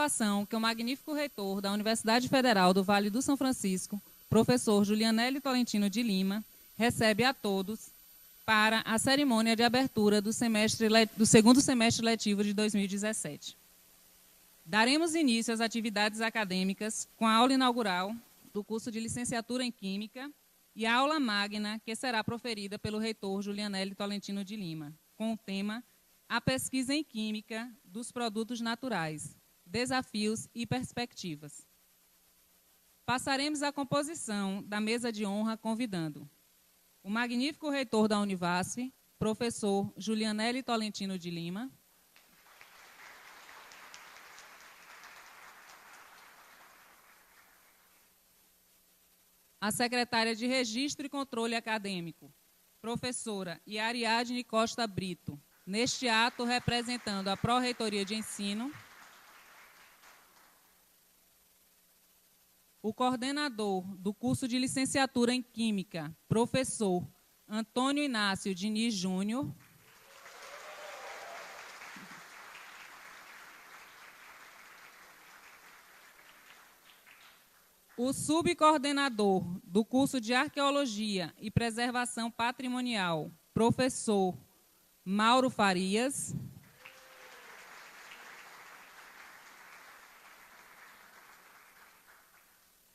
Ação que o magnífico reitor da Universidade Federal do Vale do São Francisco, professor Julianelli Tolentino de Lima, recebe a todos para a cerimônia de abertura do segundo semestre letivo de 2017. Daremos início às atividades acadêmicas com a aula inaugural do curso de licenciatura em Química e a aula magna que será proferida pelo reitor Julianelli Tolentino de Lima, com o tema A Pesquisa em Química dos Produtos Naturais, Desafios e Perspectivas. Passaremos à composição da mesa de honra convidando o magnífico reitor da Univasf, professor Julianelli Tolentino de Lima, a secretária de Registro e Controle Acadêmico, professora Yariadne Costa Brito, neste ato representando a Pró-Reitoria de Ensino, o coordenador do curso de licenciatura em Química, professor Antônio Inácio Diniz Júnior, o subcoordenador do curso de Arqueologia e Preservação Patrimonial, professor Mauro Farias,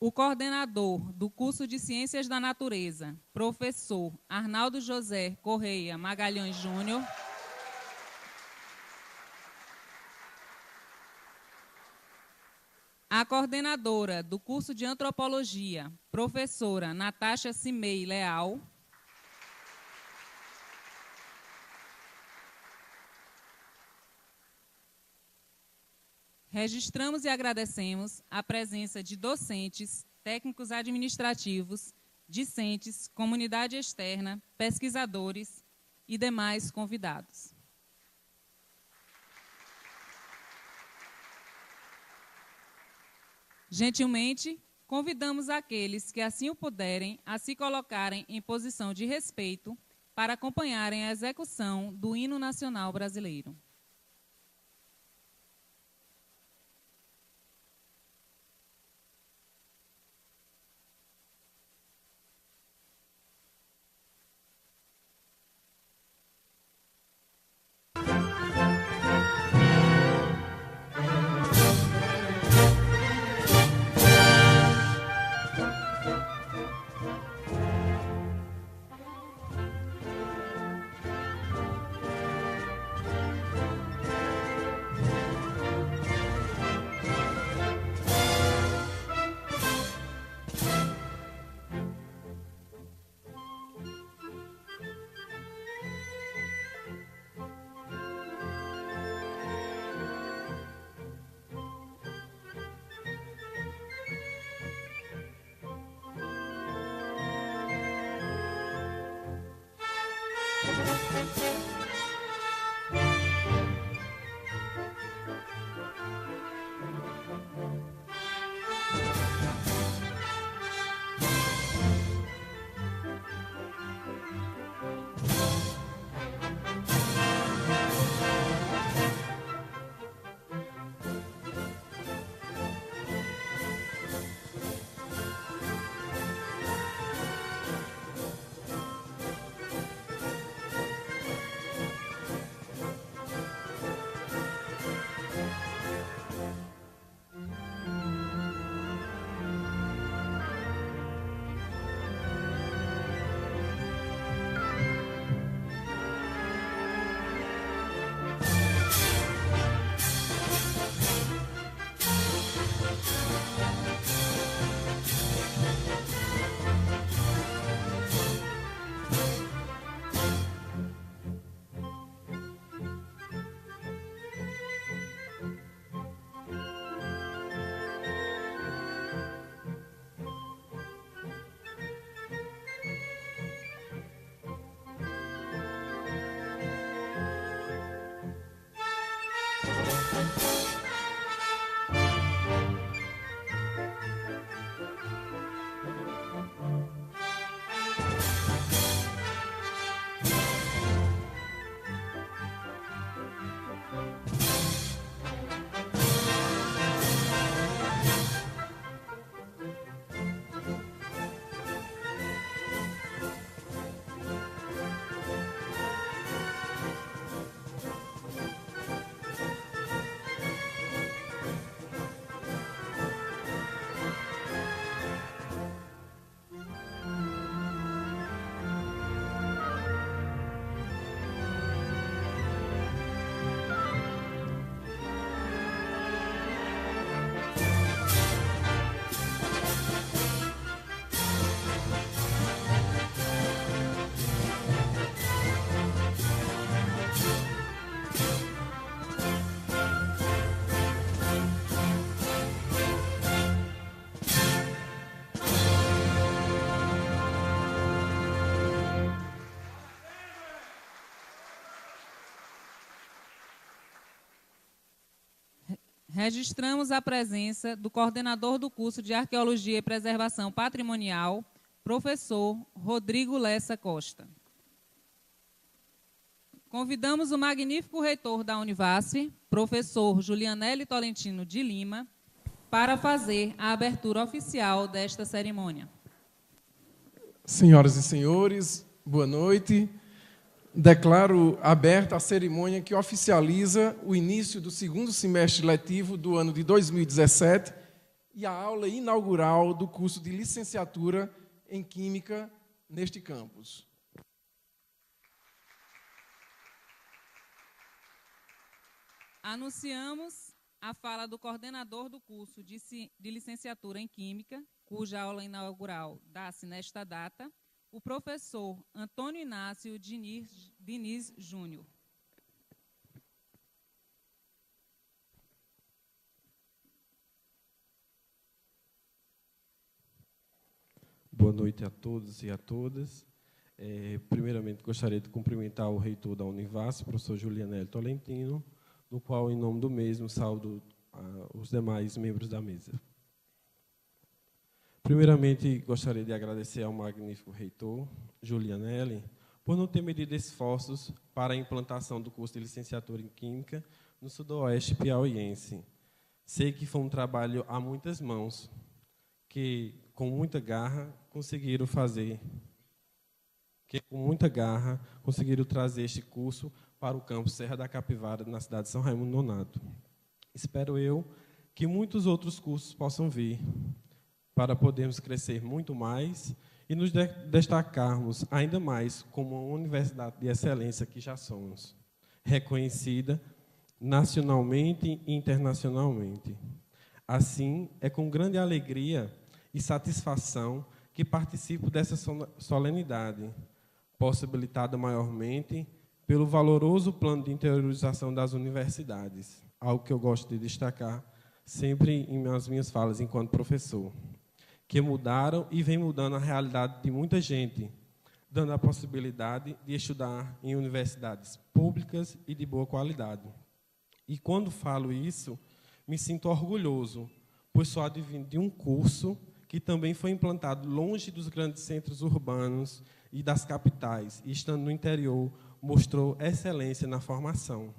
o coordenador do curso de Ciências da Natureza, professor Arnaldo José Correia Magalhães Júnior, a coordenadora do curso de Antropologia, professora Natasha Cimei Leal, registramos e agradecemos a presença de docentes, técnicos administrativos, discentes, comunidade externa, pesquisadores e demais convidados. Gentilmente, convidamos aqueles que assim o puderem a se colocarem em posição de respeito para acompanharem a execução do Hino Nacional Brasileiro. registramos a presença do coordenador do curso de Arqueologia e Preservação Patrimonial, professor Rodrigo Lessa Costa. Convidamos o magnífico reitor da Univasf, professor Julianelli Tolentino de Lima, para fazer a abertura oficial desta cerimônia. Senhoras e senhores, boa noite. Declaro aberta a cerimônia que oficializa o início do segundo semestre letivo do ano de 2017 e a aula inaugural do curso de licenciatura em Química neste campus. Anunciamos a fala do coordenador do curso de licenciatura em Química, cuja aula inaugural dá-se nesta data, o professor Antônio Inácio Diniz Júnior. Boa noite a todos e a todas. Primeiramente, gostaria de cumprimentar o reitor da Univasf, professor Julianelli Tolentino, no qual, em nome do mesmo, saúdo os demais membros da mesa. Primeiramente, gostaria de agradecer ao magnífico reitor, Julianelli, por não ter medido esforços para a implantação do curso de licenciatura em Química no sudoeste piauiense. Sei que foi um trabalho a muitas mãos, que, com muita garra, conseguiram trazer este curso para o campus Serra da Capivara, na cidade de São Raimundo Nonato. Espero eu que muitos outros cursos possam vir, para podermos crescer muito mais e nos destacarmos ainda mais como uma universidade de excelência que já somos, reconhecida nacionalmente e internacionalmente. Assim, é com grande alegria e satisfação que participo dessa solenidade, possibilitada maiormente pelo valoroso plano de interiorização das universidades, algo que eu gosto de destacar sempre nas minhas falas enquanto professor, que mudaram e vem mudando a realidade de muita gente, dando a possibilidade de estudar em universidades públicas e de boa qualidade. E quando falo isso, me sinto orgulhoso, pois sou advindo de um curso que também foi implantado longe dos grandes centros urbanos e das capitais, e estando no interior, mostrou excelência na formação.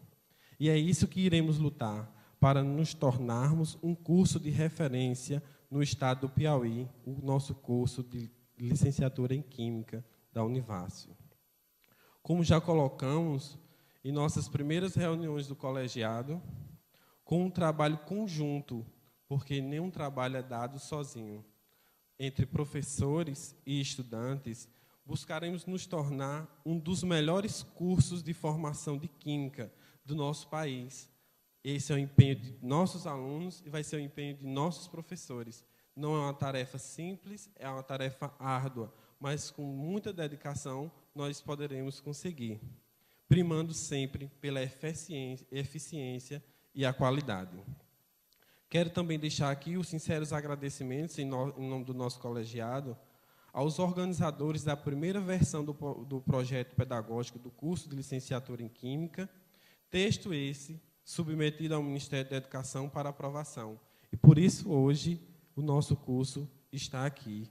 E é isso que iremos lutar, para nos tornarmos um curso de referência no estado do Piauí, o nosso curso de licenciatura em Química da Univasf. Como já colocamos em nossas primeiras reuniões do colegiado, com um trabalho conjunto, porque nenhum trabalho é dado sozinho, entre professores e estudantes, buscaremos nos tornar um dos melhores cursos de formação de Química do nosso país. Esse é o empenho de nossos alunos e vai ser o empenho de nossos professores. Não é uma tarefa simples, é uma tarefa árdua, mas com muita dedicação nós poderemos conseguir, primando sempre pela eficiência e a qualidade. Quero também deixar aqui os sinceros agradecimentos, em nome do nosso colegiado, aos organizadores da primeira versão do projeto pedagógico do curso de licenciatura em Química, texto esse submetido ao Ministério da Educação para aprovação. E, por isso, hoje, o nosso curso está aqui.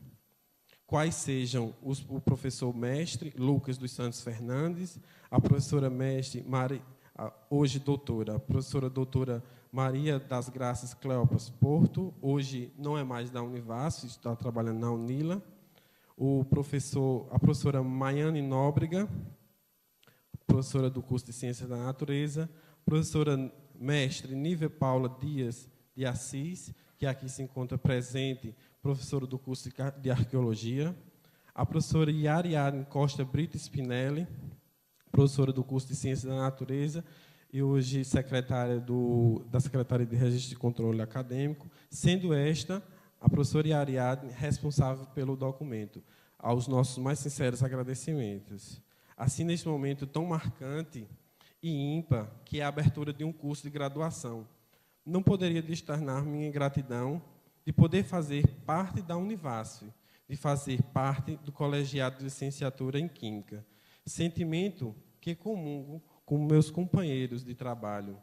Quais sejam o professor mestre Lucas dos Santos Fernandes, a professora mestre, hoje doutora, a professora doutora Maria das Graças Cleopas Porto, hoje não é mais da Univasf, está trabalhando na Unila, a professora Maiane Nóbrega, professora do curso de Ciências da Natureza, professora mestre Nível Paula Dias de Assis, que aqui se encontra presente, professora do curso de Arqueologia, a professora Yariadne Costa Brito Spinelli, professora do curso de Ciências da Natureza e hoje secretária da Secretaria de Registro e Controle Acadêmico, sendo esta a professora Yariadne responsável pelo documento. Aos nossos mais sinceros agradecimentos. Assim, neste momento tão marcante e ímpar, que é a abertura de um curso de graduação, não poderia externar minha gratidão de poder fazer parte da Univasf, de fazer parte do colegiado de licenciatura em Química, sentimento que comungo com meus companheiros de trabalho.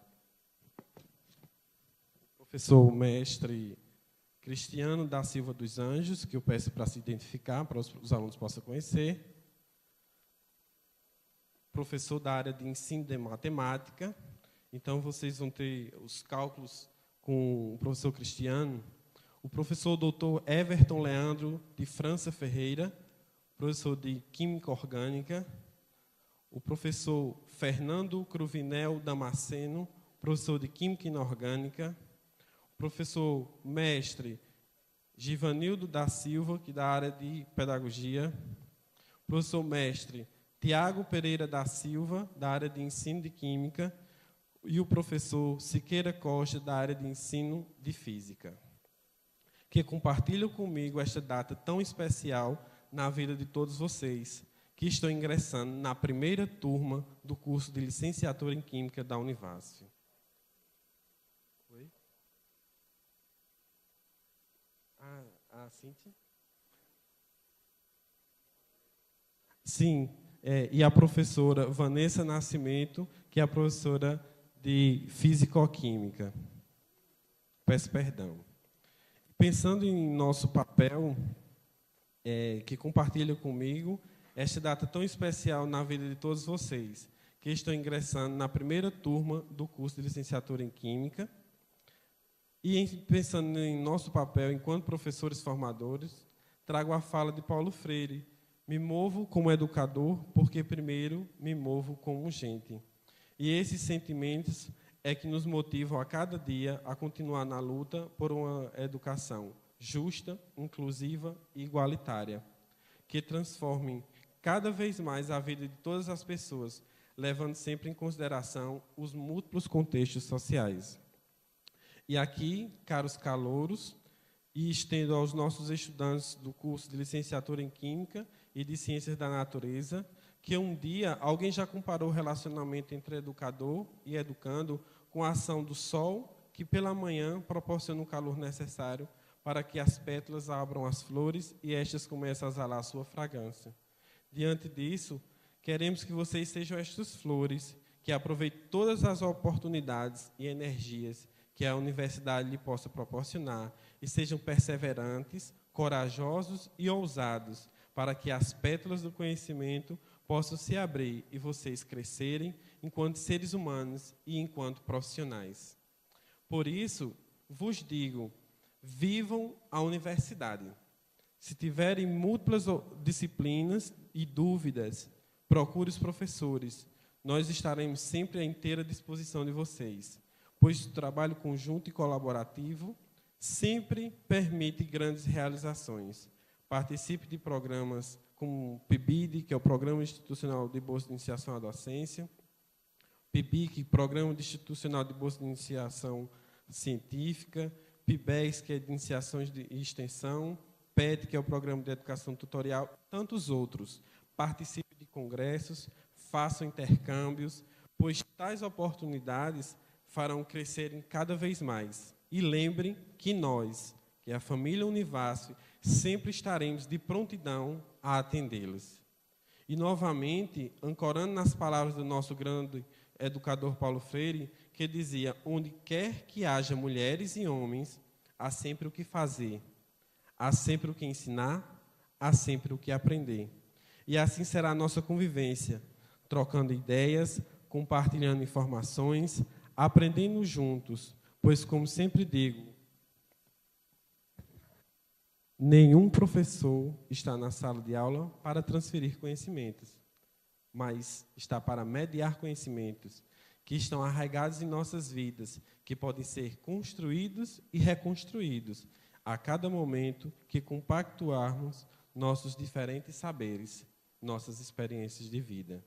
professor mestre Cristiano da Silva dos Anjos, que eu peço para se identificar, para os alunos possam conhecer. Professor da área de ensino de matemática. Então, vocês vão ter os cálculos com o professor Cristiano. O professor doutor Everton Leandro de França Ferreira, professor de Química Orgânica. O professor Fernando Cruvinel Damasceno, professor de Química Inorgânica. O professor mestre Givanildo da Silva, que da área de Pedagogia. O professor mestre Tiago Pereira da Silva, da área de Ensino de Química. E o professor Siqueira Costa, da área de Ensino de Física, que compartilham comigo esta data tão especial na vida de todos vocês, que estão ingressando na primeira turma do curso de Licenciatura em Química da Univasf. Oi? Cíntia? Sim, e a professora Vanessa Nascimento, que é a professora de Físico-Química. Peço perdão. Pensando em nosso papel, que compartilha comigo esta data tão especial na vida de todos vocês, que estão ingressando na primeira turma do curso de Licenciatura em Química, e pensando em nosso papel enquanto professores formadores, trago a fala de Paulo Freire: me movo como educador, porque primeiro me movo como gente. E esses sentimentos é que nos motivam a cada dia a continuar na luta por uma educação justa, inclusiva e igualitária, que transforme cada vez mais a vida de todas as pessoas, levando sempre em consideração os múltiplos contextos sociais. E aqui, caros calouros, e estendo aos nossos estudantes do curso de Licenciatura em Química e de Ciências da Natureza, que um dia alguém já comparou o relacionamento entre educador e educando com a ação do sol, que pela manhã proporciona o calor necessário para que as pétalas abram as flores e estas comecem a exalar sua fragrância. Diante disso, queremos que vocês sejam estas flores, que aproveitem todas as oportunidades e energias que a universidade lhe possa proporcionar e sejam perseverantes, corajosos e ousados, para que as pétalas do conhecimento possam se abrir e vocês crescerem enquanto seres humanos e enquanto profissionais. Por isso, vos digo, vivam a universidade. Se tiverem múltiplas disciplinas e dúvidas, procure os professores. Nós estaremos sempre à inteira disposição de vocês, pois o trabalho conjunto e colaborativo sempre permite grandes realizações. Participe de programas como o PIBID, que é o Programa Institucional de Bolsa de Iniciação à Docência, PIBIC, Programa Institucional de Bolsa de Iniciação Científica, PIBEX, que é de Iniciações de Extensão, PET, que é o Programa de Educação Tutorial, tantos outros. Participe de congressos, façam intercâmbios, pois tais oportunidades farão crescerem cada vez mais. E lembrem que nós, que é a família Univasf, sempre estaremos de prontidão a atendê-los. E, novamente, ancorando nas palavras do nosso grande educador Paulo Freire, que dizia: onde quer que haja mulheres e homens, há sempre o que fazer, há sempre o que ensinar, há sempre o que aprender. E assim será a nossa convivência, trocando ideias, compartilhando informações, aprendendo juntos, pois, como sempre digo, nenhum professor está na sala de aula para transferir conhecimentos, mas está para mediar conhecimentos que estão arraigados em nossas vidas, que podem ser construídos e reconstruídos a cada momento que compactuarmos nossos diferentes saberes, nossas experiências de vida.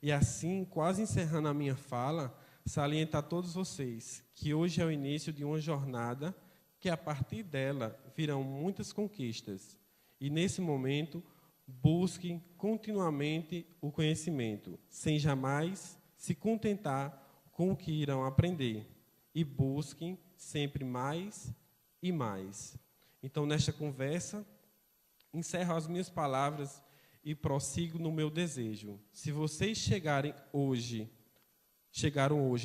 E assim, quase encerrando a minha fala, saliento a todos vocês que hoje é o início de uma jornada que, a partir dela, virão muitas conquistas. E, nesse momento, busquem continuamente o conhecimento, sem jamais se contentar com o que irão aprender. E busquem sempre mais e mais. Então, nesta conversa, encerro as minhas palavras e prossigo no meu desejo. Se vocês chegaram hoje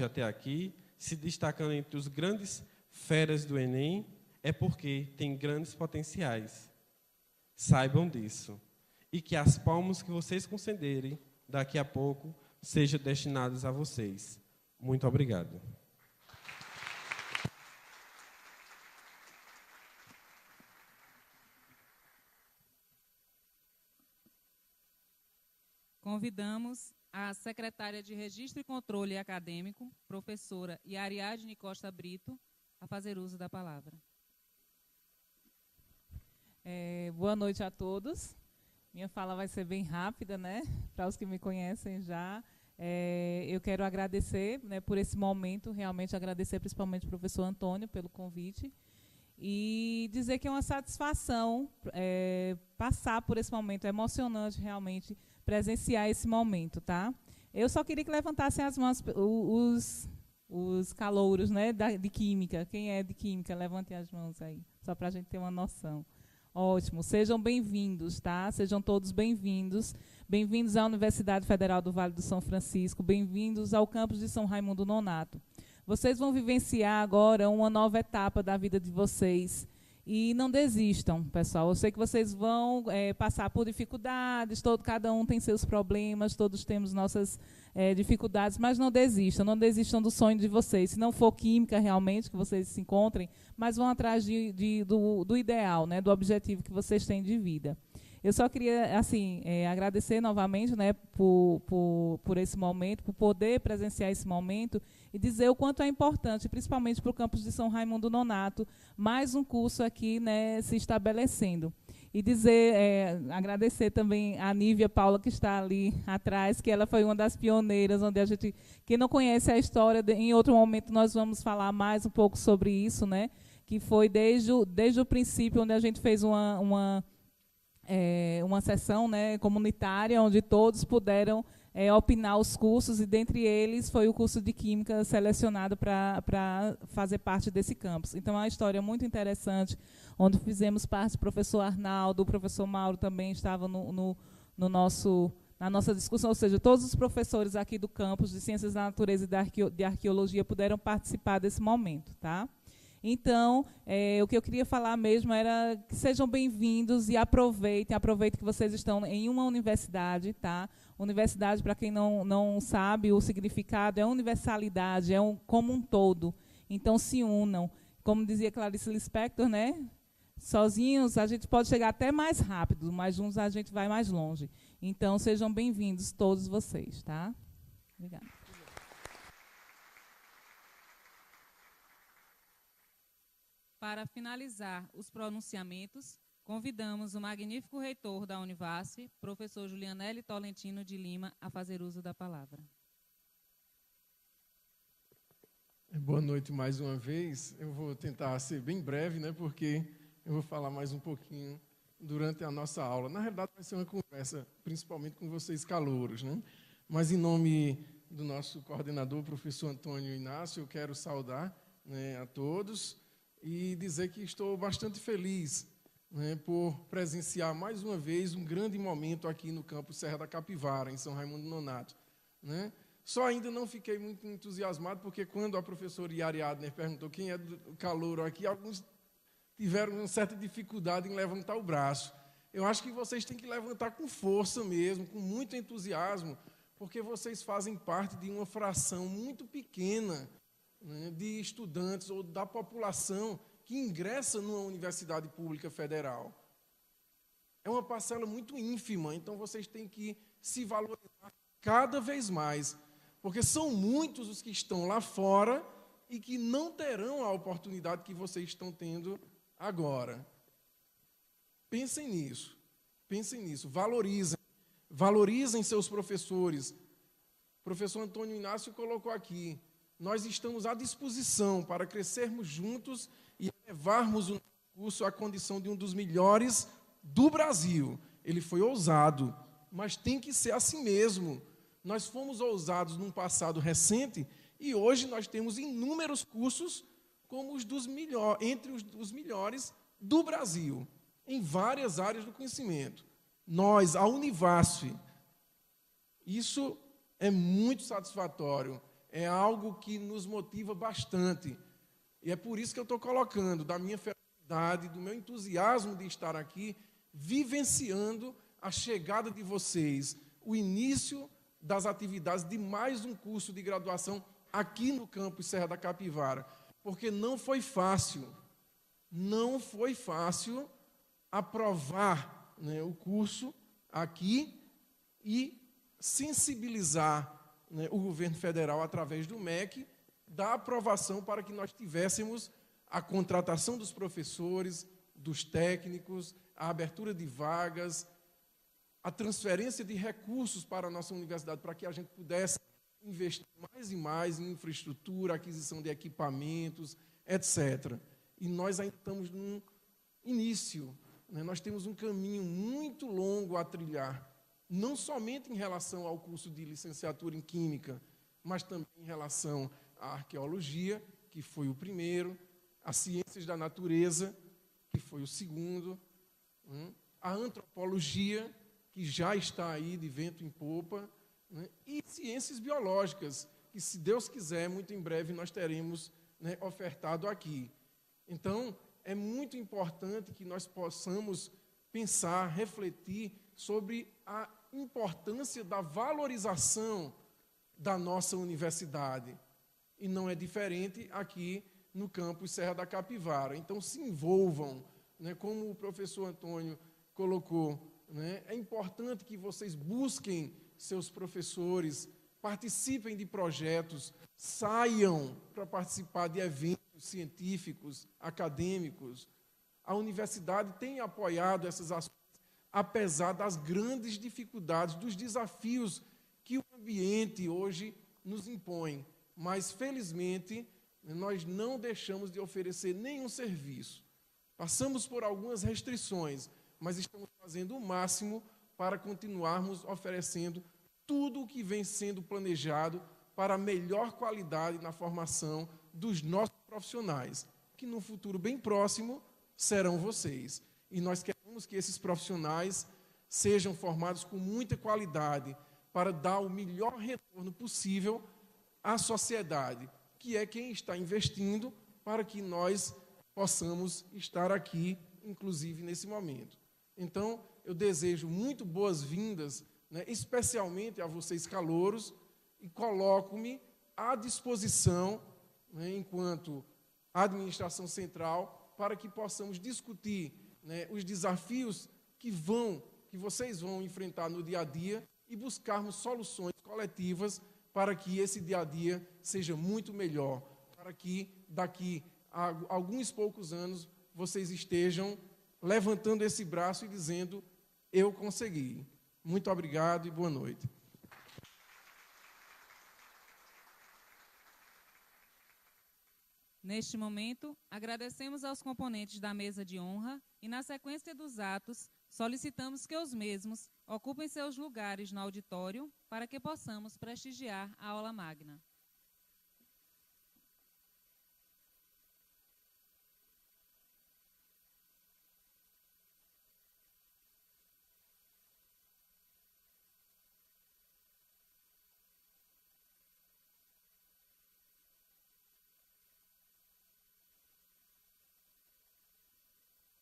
até aqui, se destacando entre os grandes feras do Enem, é porque têm grandes potenciais. Saibam disso. E que as palmas que vocês concederem daqui a pouco sejam destinadas a vocês. Muito obrigado. Convidamos a secretária de Registro e Controle Acadêmico, professora Yariadne Costa Brito, a fazer uso da palavra. Boa noite a todos. Minha fala vai ser bem rápida, né? Para os que me conhecem já. Eu quero agradecer, né, por esse momento, realmente agradecer principalmente ao professor Antônio pelo convite e dizer que é uma satisfação passar por esse momento. É emocionante realmente presenciar esse momento, tá? Eu só queria que levantassem as mãos os calouros, né, de Química. Quem é de Química? Levantem as mãos aí, só para a gente ter uma noção. Ótimo, sejam bem-vindos, tá? Sejam todos bem-vindos. Bem-vindos à Universidade Federal do Vale do São Francisco, bem-vindos ao campus de São Raimundo Nonato. Vocês vão vivenciar agora uma nova etapa da vida de vocês. E não desistam, pessoal. Eu sei que vocês vão passar por dificuldades, cada um tem seus problemas, todos temos nossas dificuldades, mas não desistam do sonho de vocês. Se não for química realmente que vocês se encontrem, mas vão atrás do ideal, né, do objetivo que vocês têm de vida. Eu só queria agradecer novamente, né, por esse momento, por poder presenciar esse momento e dizer o quanto é importante, principalmente para o campus de São Raimundo Nonato, mais um curso aqui, né, se estabelecendo. E agradecer também a Nívia Paula, que está ali atrás, que ela foi uma das pioneiras, onde quem não conhece a história, em outro momento nós vamos falar mais um pouco sobre isso, né, que foi desde o princípio, onde a gente fez uma sessão, né, comunitária, onde todos puderam opinar os cursos, e dentre eles foi o curso de Química selecionado para fazer parte desse campus. Então, é uma história muito interessante, onde fizemos parte do professor Arnaldo, o professor Mauro também estava na nossa discussão, ou seja, todos os professores aqui do campus de Ciências da Natureza e de Arqueologia puderam participar desse momento, tá? Então, o que eu queria falar mesmo era que sejam bem-vindos e aproveitem que vocês estão em uma universidade, tá? Universidade, para quem não sabe o significado, é universalidade, como um todo. Então, se unam. Como dizia Clarice Lispector, né? Sozinhos a gente pode chegar até mais rápido, mas juntos a gente vai mais longe. Então, sejam bem-vindos todos vocês, tá? Obrigada. Para finalizar os pronunciamentos, convidamos o magnífico reitor da Univasf, professor Julianelli Tolentino de Lima, a fazer uso da palavra. Boa noite mais uma vez. Eu vou tentar ser bem breve, né, porque eu vou falar mais um pouquinho durante a nossa aula. Na realidade, vai ser uma conversa, principalmente com vocês calouros, né? Mas, em nome do nosso coordenador, professor Antônio Inácio, eu quero saudar, né, a todos e dizer que estou bastante feliz, né, por presenciar mais uma vez um grande momento aqui no campus Serra da Capivara, em São Raimundo Nonato, né? Só ainda não fiquei muito entusiasmado, porque quando a professora Yariadne perguntou quem é do calouro aqui, alguns tiveram uma certa dificuldade em levantar o braço. Eu acho que vocês têm que levantar com força mesmo, com muito entusiasmo, porque vocês fazem parte de uma fração muito pequena, né, de estudantes ou da população que ingressa numa universidade pública federal. É uma parcela muito ínfima, então vocês têm que se valorizar cada vez mais, porque são muitos os que estão lá fora e que não terão a oportunidade que vocês estão tendo agora. Pensem nisso, valorizem seus professores. O professor Antônio Inácio colocou aqui, nós estamos à disposição para crescermos juntos e levarmos o curso à condição de um dos melhores do Brasil. Ele foi ousado, mas tem que ser assim mesmo. Nós fomos ousados num passado recente e hoje nós temos inúmeros cursos como entre os melhores do Brasil, em várias áreas do conhecimento. Nós, a Univasf, isso é muito satisfatório. É algo que nos motiva bastante. E é por isso que eu estou colocando da minha felicidade, do meu entusiasmo de estar aqui, vivenciando a chegada de vocês, o início das atividades de mais um curso de graduação aqui no campus Serra da Capivara, porque não foi fácil aprovar, né, o curso aqui e sensibilizar, né, o governo federal, através do MEC, da aprovação para que nós tivéssemos a contratação dos professores, dos técnicos, a abertura de vagas, a transferência de recursos para a nossa universidade, para que a gente pudesse investir mais e mais em infraestrutura, aquisição de equipamentos, etc. E nós ainda estamos no início, né? Nós temos um caminho muito longo a trilhar, não somente em relação ao curso de licenciatura em Química, mas também em relação à arqueologia, que foi o primeiro, às ciências da natureza, que foi o segundo, a antropologia, que já está aí de vento em popa, né, e ciências biológicas, que, se Deus quiser, muito em breve nós teremos, né, ofertado aqui. Então, é muito importante que nós possamos pensar, refletir sobre a importância da valorização da nossa universidade. E não é diferente aqui no campus Serra da Capivara. Então, se envolvam, né, como o professor Antônio colocou, né, é importante que vocês busquem seus professores, participem de projetos, saiam para participar de eventos científicos, acadêmicos. A universidade tem apoiado essas ações, apesar das grandes dificuldades, dos desafios que o ambiente hoje nos impõe. Mas, felizmente, nós não deixamos de oferecer nenhum serviço. Passamos por algumas restrições, mas estamos fazendo o máximo para continuarmos oferecendo tudo o que vem sendo planejado para a melhor qualidade na formação dos nossos profissionais, que no futuro bem próximo serão vocês. E nós queremos que esses profissionais sejam formados com muita qualidade para dar o melhor retorno possível à sociedade, que é quem está investindo para que nós possamos estar aqui, inclusive nesse momento. Então, eu desejo muito boas-vindas, né, especialmente a vocês calouros, e coloco-me à disposição, né, enquanto administração central, para que possamos discutir, né, os desafios que vocês vão enfrentar no dia a dia e buscarmos soluções coletivas para que esse dia a dia seja muito melhor, para que daqui a alguns poucos anos vocês estejam levantando esse braço e dizendo: eu consegui. Muito obrigado e boa noite. Neste momento, agradecemos aos componentes da mesa de honra e, na sequência dos atos, solicitamos que os mesmos ocupem seus lugares no auditório para que possamos prestigiar a aula magna.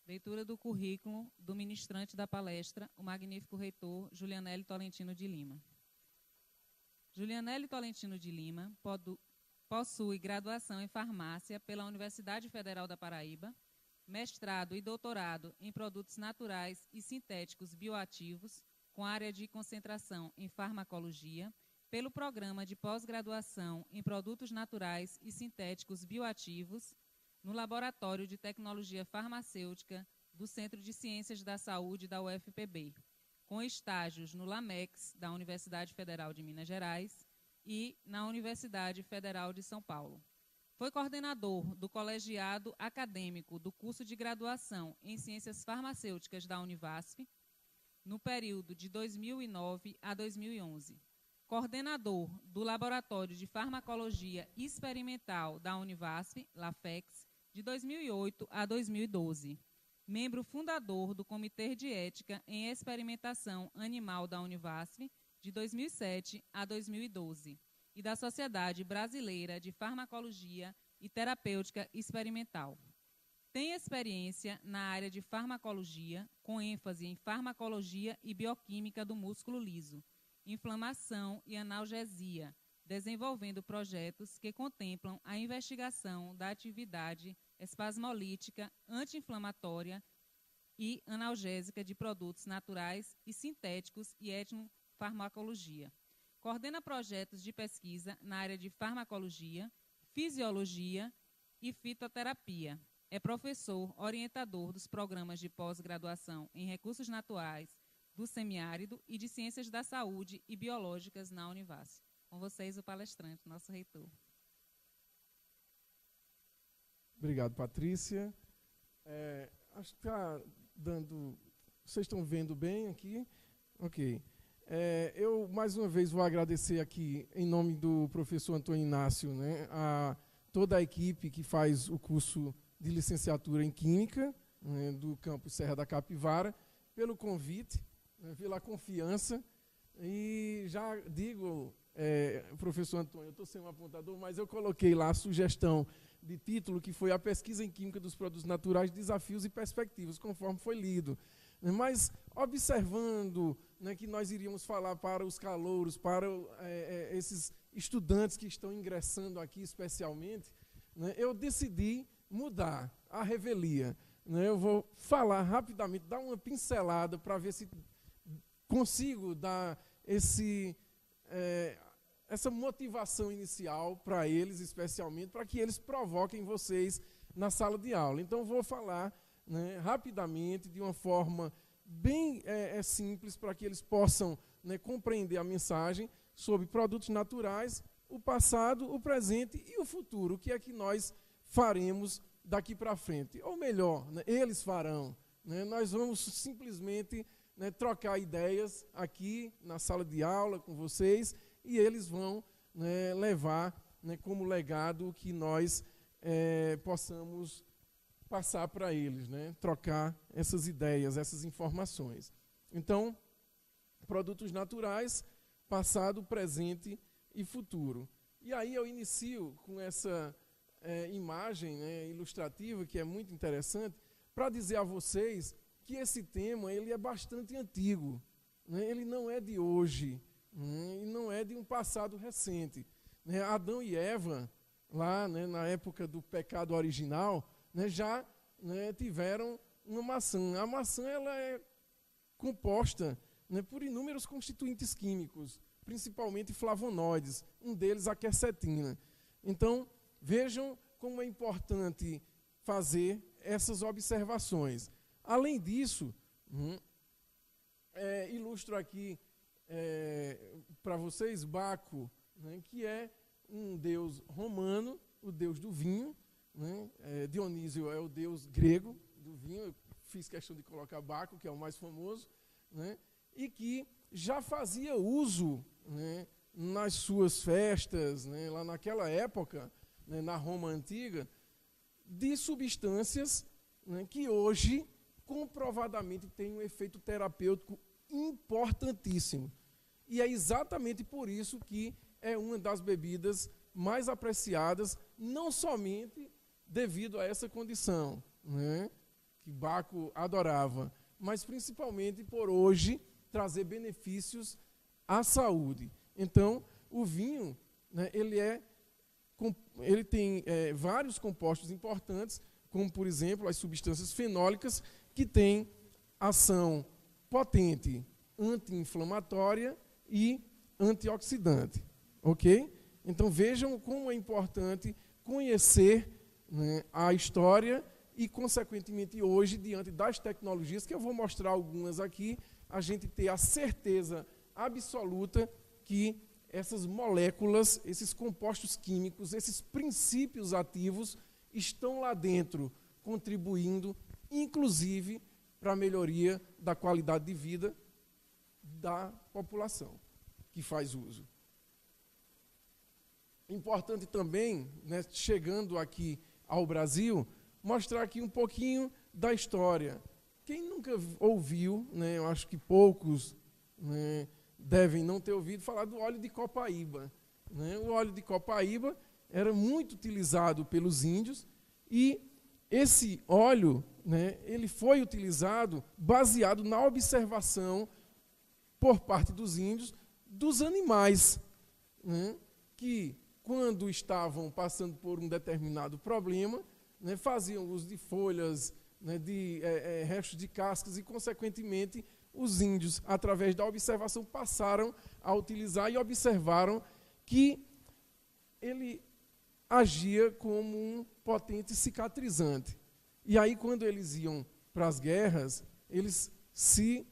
Leitura do currículo do ministrante da palestra, o magnífico reitor Julianelli Tolentino de Lima. Julianelli Tolentino de Lima possui graduação em farmácia pela Universidade Federal da Paraíba, mestrado e doutorado em produtos naturais e sintéticos bioativos, com área de concentração em farmacologia, pelo Programa de Pós-Graduação em Produtos Naturais e Sintéticos Bioativos, no Laboratório de Tecnologia Farmacêutica do Centro de Ciências da Saúde da UFPB, com estágios no LAMEX, da Universidade Federal de Minas Gerais, e na Universidade Federal de São Paulo. Foi coordenador do colegiado acadêmico do curso de graduação em Ciências Farmacêuticas da Univasf, no período de 2009 a 2011. Coordenador do Laboratório de Farmacologia Experimental da Univasf, LAFEX, de 2008 a 2012. Membro fundador do Comitê de Ética em Experimentação Animal da Univasf, de 2007 a 2012, e da Sociedade Brasileira de Farmacologia e terapêutica experimental. Tem experiência na área de farmacologia, com ênfase em farmacologia e bioquímica do músculo liso, inflamação e analgesia, desenvolvendo projetos que contemplam a investigação da atividade espasmolítica, anti-inflamatória e analgésica de produtos naturais e sintéticos e etnofarmacologia. Coordena projetos de pesquisa na área de farmacologia, fisiologia e fitoterapia. É professor orientador dos programas de pós-graduação em recursos naturais do semiárido e de ciências da saúde e biológicas na Univasf. Com vocês, o palestrante, nosso reitor. Obrigado, Patrícia. Acho que está dando... Vocês estão vendo bem aqui? Ok. Eu, mais uma vez, vou agradecer aqui, em nome do professor Antônio Inácio, né, a toda a equipe que faz o curso de licenciatura em Química, né, do campus Serra da Capivara, pelo convite, né, pela confiança. E já digo, professor Antônio, eu estou sem um apontador, mas eu coloquei lá a sugestão de título, que foi a pesquisa em Química dos Produtos Naturais, Desafios e Perspectivas, conforme foi lido. Mas, observando, né, que nós iríamos falar para os calouros, para esses estudantes que estão ingressando aqui especialmente, né, eu decidi mudar a revelia. Né, eu vou falar rapidamente, dar uma pincelada para ver se consigo dar essa motivação inicial para eles, especialmente, para que eles provoquem vocês na sala de aula. Então, vou falar, né, rapidamente, de uma forma bem simples, para que eles possam, né, compreender a mensagem sobre produtos naturais, o passado, o presente e o futuro. O que é que nós faremos daqui para frente? Ou melhor, né, eles farão. Né, nós vamos simplesmente, né, trocar ideias aqui na sala de aula com vocês, e eles vão, né, levar, né, como legado o que nós possamos passar para eles, né, trocar essas ideias, essas informações. Então, produtos naturais, passado, presente e futuro. E aí eu inicio com essa imagem, né, ilustrativa, que é muito interessante, para dizer a vocês que esse tema ele é bastante antigo, né, ele não é de hoje, e não é de um passado recente. Né, Adão e Eva, lá, né, na época do pecado original, né, já, né, tiveram uma maçã. A maçã ela é composta, né, por inúmeros constituintes químicos, principalmente flavonoides, um deles a quercetina. Então, vejam como é importante fazer essas observações. Além disso, ilustro aqui para vocês Baco, né, que é um deus romano, o deus do vinho, né? Dionísio é o deus grego do vinho, eu fiz questão de colocar Baco, que é o mais famoso, né? E que já fazia uso, né, nas suas festas, né, lá naquela época, né, na Roma Antiga, de substâncias, né, que hoje comprovadamente têm um efeito terapêutico importantíssimo. E é exatamente por isso que é uma das bebidas mais apreciadas, não somente devido a essa condição, né, que Baco adorava, mas principalmente por hoje trazer benefícios à saúde. Então, o vinho, né, ele tem vários compostos importantes, como, por exemplo, as substâncias fenólicas, que têm ação potente anti-inflamatória e antioxidante. Ok? Então, vejam como é importante conhecer, né, a história e, consequentemente, hoje, diante das tecnologias, que eu vou mostrar algumas aqui, a gente ter a certeza absoluta que essas moléculas, esses compostos químicos, esses princípios ativos estão lá dentro, contribuindo, inclusive, para a melhoria da qualidade de vida da população que faz uso. Importante também, né, chegando aqui ao Brasil, mostrar aqui um pouquinho da história. Quem nunca ouviu, né, eu acho que poucos, né, devem não ter ouvido falar do óleo de copaíba. Né? O óleo de copaíba, era muito utilizado pelos índios, e esse óleo, né, ele foi utilizado baseado na observação por parte dos índios dos animais, né, que, quando estavam passando por um determinado problema, né, faziam uso de folhas, né, de restos de cascas, e, consequentemente, os índios, através da observação, passaram a utilizar e observaram que ele agia como um potente cicatrizante. E aí, quando eles iam para as guerras, eles se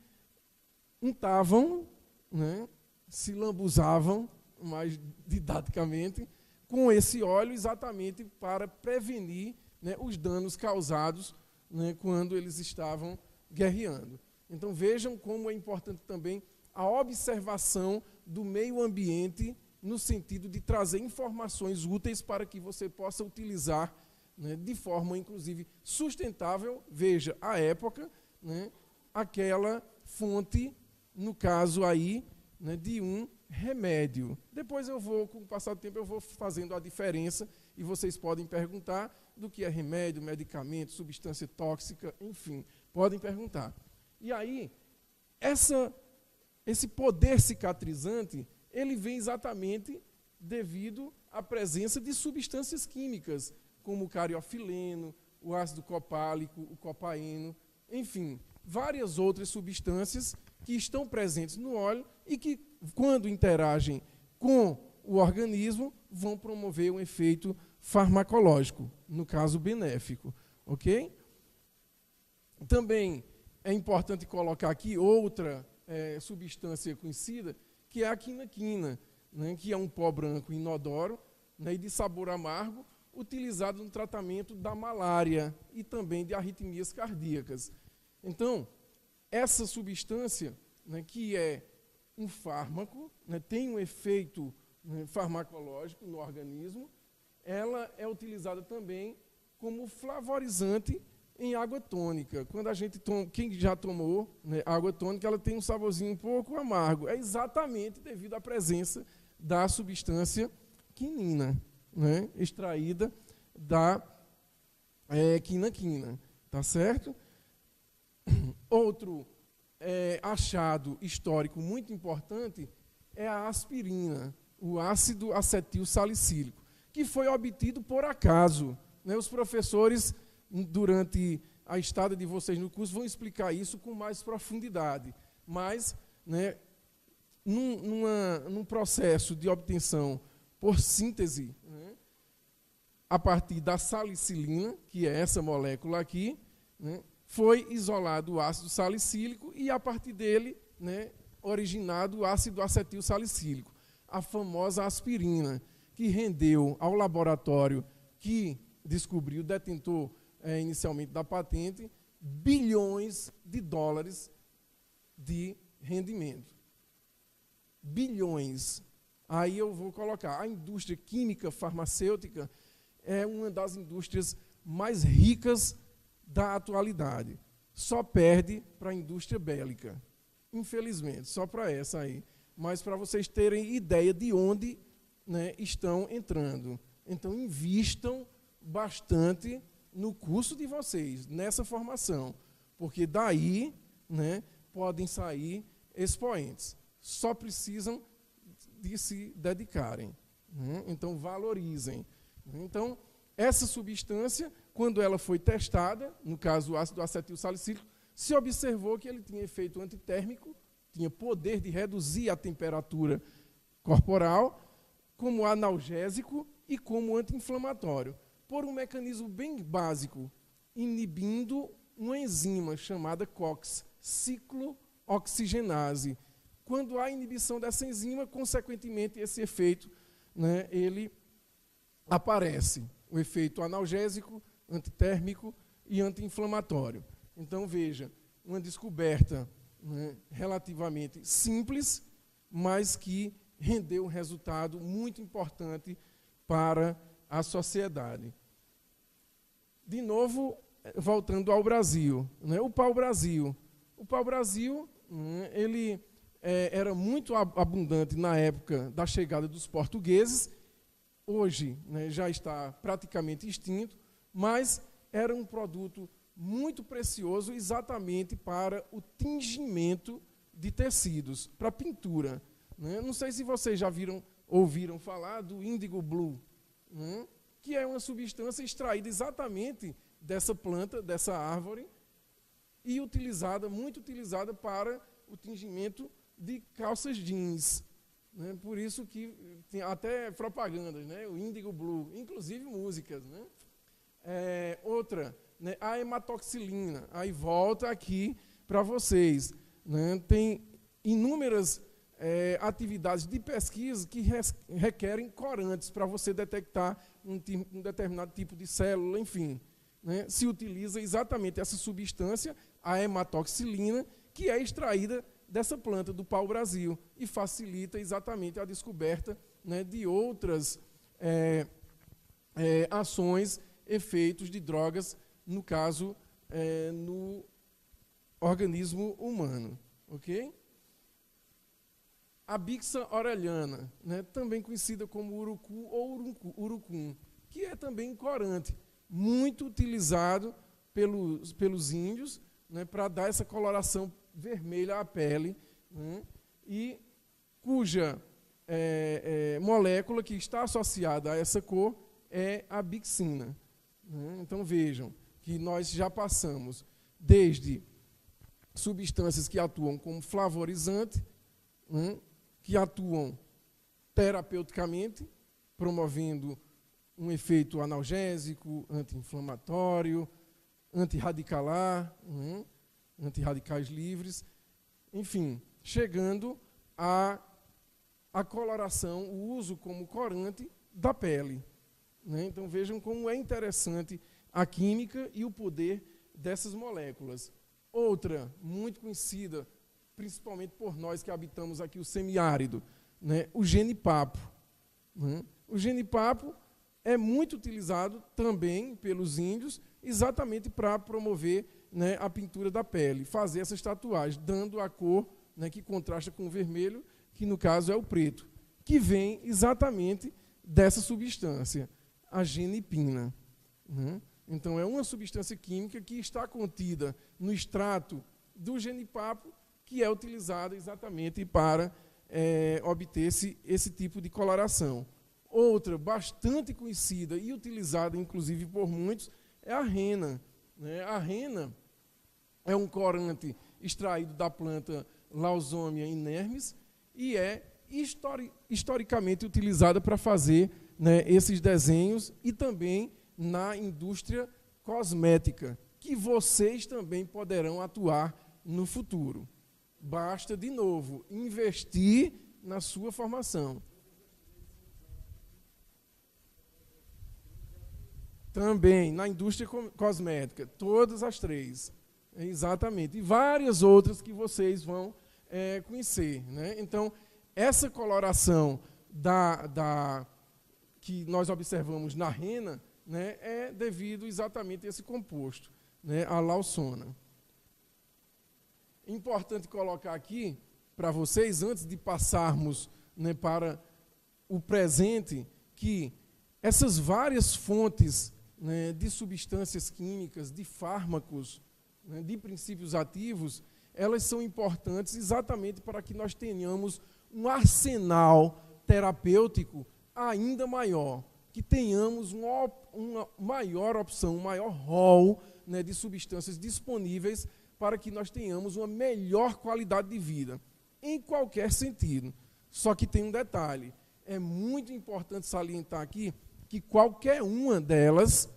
untavam, né, se lambuzavam, mais didaticamente, com esse óleo, exatamente para prevenir, né, os danos causados, né, quando eles estavam guerreando. Então, vejam como é importante também a observação do meio ambiente, no sentido de trazer informações úteis para que você possa utilizar, né, de forma, inclusive, sustentável. Veja, à época, né, aquela fonte, no caso aí, né, de um remédio. Depois eu vou, com o passar do tempo, eu vou fazendo a diferença, e vocês podem perguntar do que é remédio, medicamento, substância tóxica, enfim, podem perguntar. E aí, esse poder cicatrizante, ele vem exatamente devido à presença de substâncias químicas, como o cariofileno, o ácido copálico, o copaíno, enfim, várias outras substâncias que estão presentes no óleo e que, quando interagem com o organismo, vão promover um efeito farmacológico, no caso benéfico, ok? Também é importante colocar aqui outra substância conhecida, que é a quinaquina, né, que é um pó branco inodoro, né, e de sabor amargo, utilizado no tratamento da malária e também de arritmias cardíacas. Então, essa substância, né, que é um fármaco, né, tem um efeito, né, farmacológico no organismo, ela é utilizada também como flavorizante em água tônica. Quando a gente quem já tomou, né, água tônica, ela tem um saborzinho um pouco amargo. É exatamente devido à presença da substância quinina, né, extraída da quinaquina. Tá certo? Outro achado histórico muito importante é a aspirina, o ácido acetil salicílico, que foi obtido por acaso, né? Os professores, durante a estada de vocês no curso, vão explicar isso com mais profundidade. Mas, né, num processo de obtenção por síntese, né, a partir da salicilina, que é essa molécula aqui, né, foi isolado o ácido salicílico e, a partir dele, né, originado o ácido acetil salicílico, a famosa aspirina, que rendeu ao laboratório que descobriu, detentor inicialmente da patente, bilhões de dólares de rendimento. Bilhões. Aí eu vou colocar, a indústria química farmacêutica é uma das indústrias mais ricas da atualidade. Só perde para a indústria bélica. Infelizmente, só para essa aí. Mas para vocês terem ideia de onde, né, estão entrando. Então, invistam bastante no curso de vocês, nessa formação, porque daí, né, podem sair expoentes. Só precisam de se dedicarem, né? Então, valorizem. Então, essa substância, quando ela foi testada, no caso o ácido acetil salicílico, se observou que ele tinha efeito antitérmico, tinha poder de reduzir a temperatura corporal, como analgésico e como anti-inflamatório, por um mecanismo bem básico, inibindo uma enzima chamada COX, ciclooxigenase. Quando há inibição dessa enzima, consequentemente, esse efeito, né, ele aparece, o efeito analgésico, antitérmico e anti-inflamatório. Então, veja, uma descoberta, né, relativamente simples, mas que rendeu um resultado muito importante para a sociedade. De novo, voltando ao Brasil, né, o pau-brasil. O pau-brasil, né, ele era muito abundante na época da chegada dos portugueses hoje, né, já está praticamente extinto, mas era um produto muito precioso exatamente para o tingimento de tecidos, para pintura. Né? Não sei se vocês já ouviram falar do índigo blue, né? Que é uma substância extraída exatamente dessa planta, dessa árvore, e muito utilizada para o tingimento de calças jeans. Né? Por isso que tem até propagandas, né? O índigo blue, inclusive músicas. Né? Outra, né? A hematoxilina. Aí volta aqui para vocês. Né? Tem inúmeras atividades de pesquisa que requerem corantes para você detectar um determinado tipo de célula, enfim. Né? Se utiliza exatamente essa substância, a hematoxilina, que é extraída dessa planta do pau-brasil e facilita exatamente a descoberta, né, de outras ações, efeitos de drogas, no caso, no organismo humano. Ok? A bixa orelhana, né, também conhecida como urucu ou urucum, que é também corante, muito utilizado pelos índios, né, para dar essa coloração vermelha à pele, né, e cuja molécula que está associada a essa cor é a bixina. Né. Então vejam que nós já passamos desde substâncias que atuam como flavorizante, né, que atuam terapeuticamente, promovendo um efeito analgésico, anti-inflamatório, antirradicalar, antirradicais livres, enfim, chegando à coloração, o uso como corante da pele. Né? Então vejam como é interessante a química e o poder dessas moléculas. Outra, muito conhecida, principalmente por nós que habitamos aqui o semiárido, né, o genipapo. Né? O genipapo é muito utilizado também pelos índios, exatamente para promover, né, a pintura da pele, fazer essas tatuagens, dando a cor, né, que contrasta com o vermelho, que no caso é o preto, que vem exatamente dessa substância, a genipina. Né? Então, é uma substância química que está contida no extrato do genipapo, que é utilizada exatamente para obter esse tipo de coloração. Outra, bastante conhecida e utilizada, inclusive, por muitos, é a rena. Né? A rena é um corante extraído da planta Lausomia inermis e é historicamente utilizada para fazer, né, esses desenhos e também na indústria cosmética, que vocês também poderão atuar no futuro. Basta, de novo, investir na sua formação. Também na indústria cosmética, todas as três. Exatamente. E várias outras que vocês vão conhecer. Né? Então, essa coloração que nós observamos na rena, né, é devido exatamente a esse composto, né, a lausona. Importante colocar aqui para vocês, antes de passarmos, né, para o presente, que essas várias fontes, né, de substâncias químicas, de fármacos, né, de princípios ativos, elas são importantes exatamente para que nós tenhamos um arsenal terapêutico ainda maior, que tenhamos uma maior opção, um maior rol, né, de substâncias disponíveis para que nós tenhamos uma melhor qualidade de vida, em qualquer sentido. Só que tem um detalhe, é muito importante salientar aqui que qualquer uma delas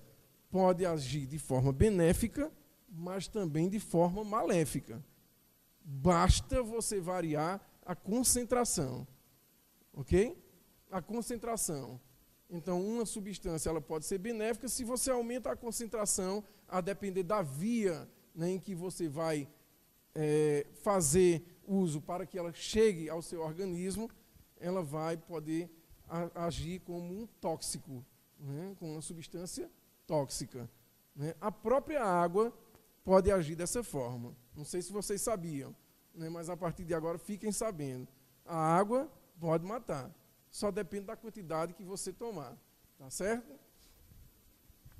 pode agir de forma benéfica, mas também de forma maléfica. Basta você variar a concentração, ok? A concentração. Então, uma substância ela pode ser benéfica se você aumenta a concentração, a depender da via, né, em que você vai fazer uso para que ela chegue ao seu organismo, ela vai poder agir como um tóxico, né, como uma substância tóxica. Né? A própria água pode agir dessa forma. Não sei se vocês sabiam, né, mas a partir de agora fiquem sabendo. A água pode matar. só depende da quantidade que você tomar. Tá certo?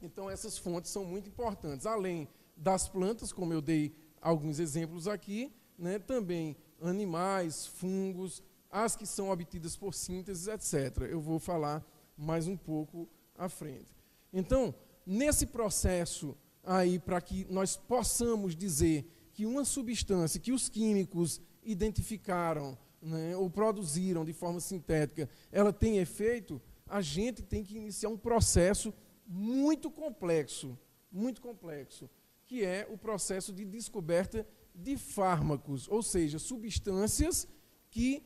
Então, essas fontes são muito importantes. Além das plantas, como eu dei alguns exemplos aqui, né, também animais, fungos, as que são obtidas por síntese, etc. Eu vou falar mais um pouco à frente. Então, nesse processo aí, para que nós possamos dizer que uma substância que os químicos identificaram, né, ou produziram de forma sintética, ela tem efeito, a gente tem que iniciar um processo muito complexo, que é o processo de descoberta de fármacos, ou seja, substâncias que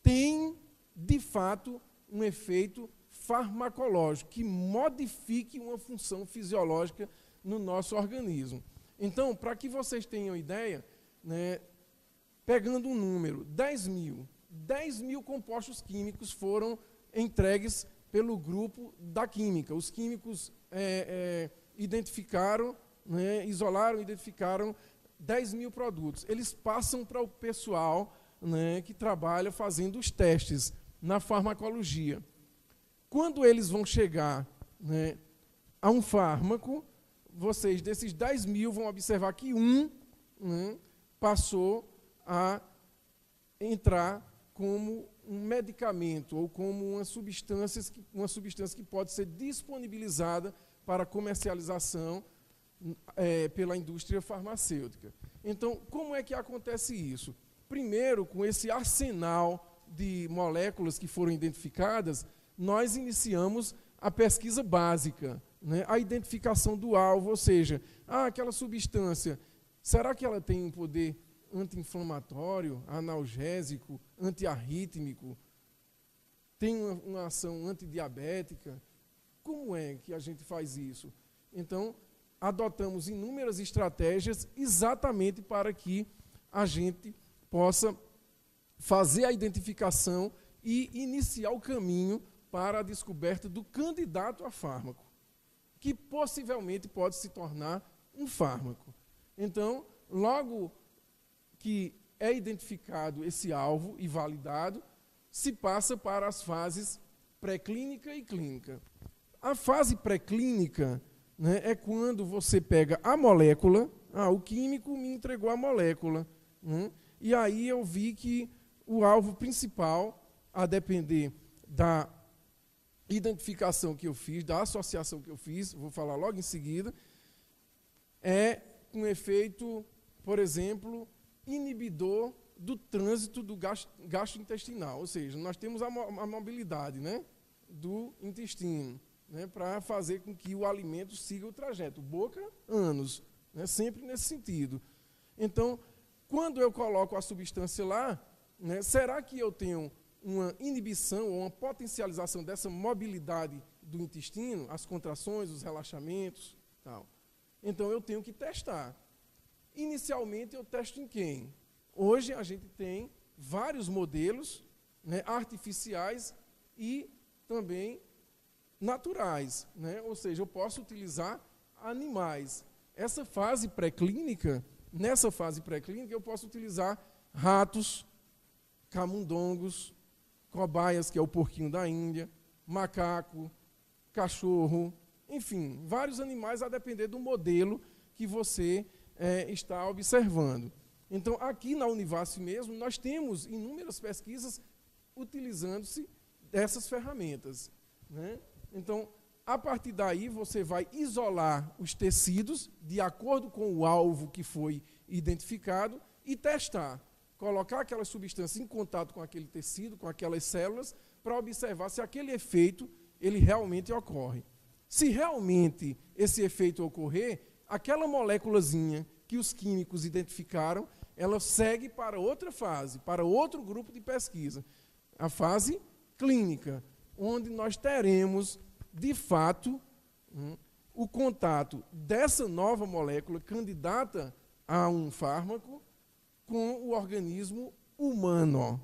têm, de fato, um efeito farmacológico, que modifique uma função fisiológica no nosso organismo. Então, para que vocês tenham ideia, né, pegando um número, 10 mil compostos químicos foram entregues pelo grupo da química. Os químicos identificaram, né, isolaram, identificaram 10 mil produtos. Eles passam para o pessoal, né, que trabalha fazendo os testes na farmacologia. Quando eles vão chegar, né, a um fármaco, vocês, desses 10 mil, vão observar que né, passou a entrar como um medicamento ou como uma substância que pode ser disponibilizada para comercialização pela indústria farmacêutica. Então, como é que acontece isso? Primeiro, com esse arsenal de moléculas que foram identificadas, nós iniciamos a pesquisa básica, né? A identificação do alvo, ou seja, aquela substância, será que ela tem um poder anti-inflamatório, analgésico, antiarrítmico, tem uma ação antidiabética? Como é que a gente faz isso? Então, adotamos inúmeras estratégias exatamente para que a gente possa fazer a identificação e iniciar o caminho para a descoberta do candidato a fármaco, que possivelmente pode se tornar um fármaco. Então, logo que é identificado esse alvo e validado, se passa para as fases pré-clínica e clínica. A fase pré-clínica, né, é quando você pega a molécula, o químico me entregou a molécula, né, e aí eu vi que o alvo principal, a depender da identificação que eu fiz, da associação que eu fiz, vou falar logo em seguida, é um efeito, por exemplo, inibidor do trânsito do gastrointestinal, ou seja, nós temos a mobilidade, né, do intestino, né, para fazer com que o alimento siga o trajeto, boca, ânus, né, sempre nesse sentido. Então, quando eu coloco a substância lá, né, será que eu tenho uma inibição ou uma potencialização dessa mobilidade do intestino, as contrações, os relaxamentos, tal? Então, eu tenho que testar. Inicialmente, eu testo em quem? Hoje, a gente tem vários modelos, né, artificiais e também naturais, né? Ou seja, eu posso utilizar animais. Nessa fase pré-clínica, eu posso utilizar ratos, camundongos, cobaias, que é o porquinho da Índia, macaco, cachorro, enfim, vários animais a depender do modelo que você está observando. Então, aqui na Univasf mesmo, nós temos inúmeras pesquisas utilizando-se dessas ferramentas, né? Então, a partir daí, você vai isolar os tecidos de acordo com o alvo que foi identificado e testar. Colocar aquela substância em contato com aquele tecido, com aquelas células, para observar se aquele efeito ele realmente ocorre. Se realmente esse efeito ocorrer, aquela moléculazinha que os químicos identificaram, ela segue para outra fase, para outro grupo de pesquisa, a fase clínica, onde nós teremos, de fato, o contato dessa nova molécula candidata a um fármaco com o organismo humano.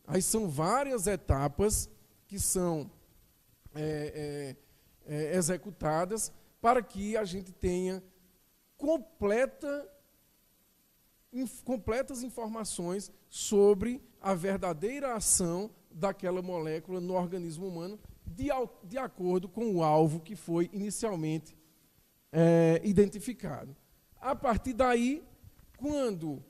Aí são várias etapas que são executadas para que a gente tenha completas informações sobre a verdadeira ação daquela molécula no organismo humano, de acordo com o alvo que foi inicialmente identificado. A partir daí, quando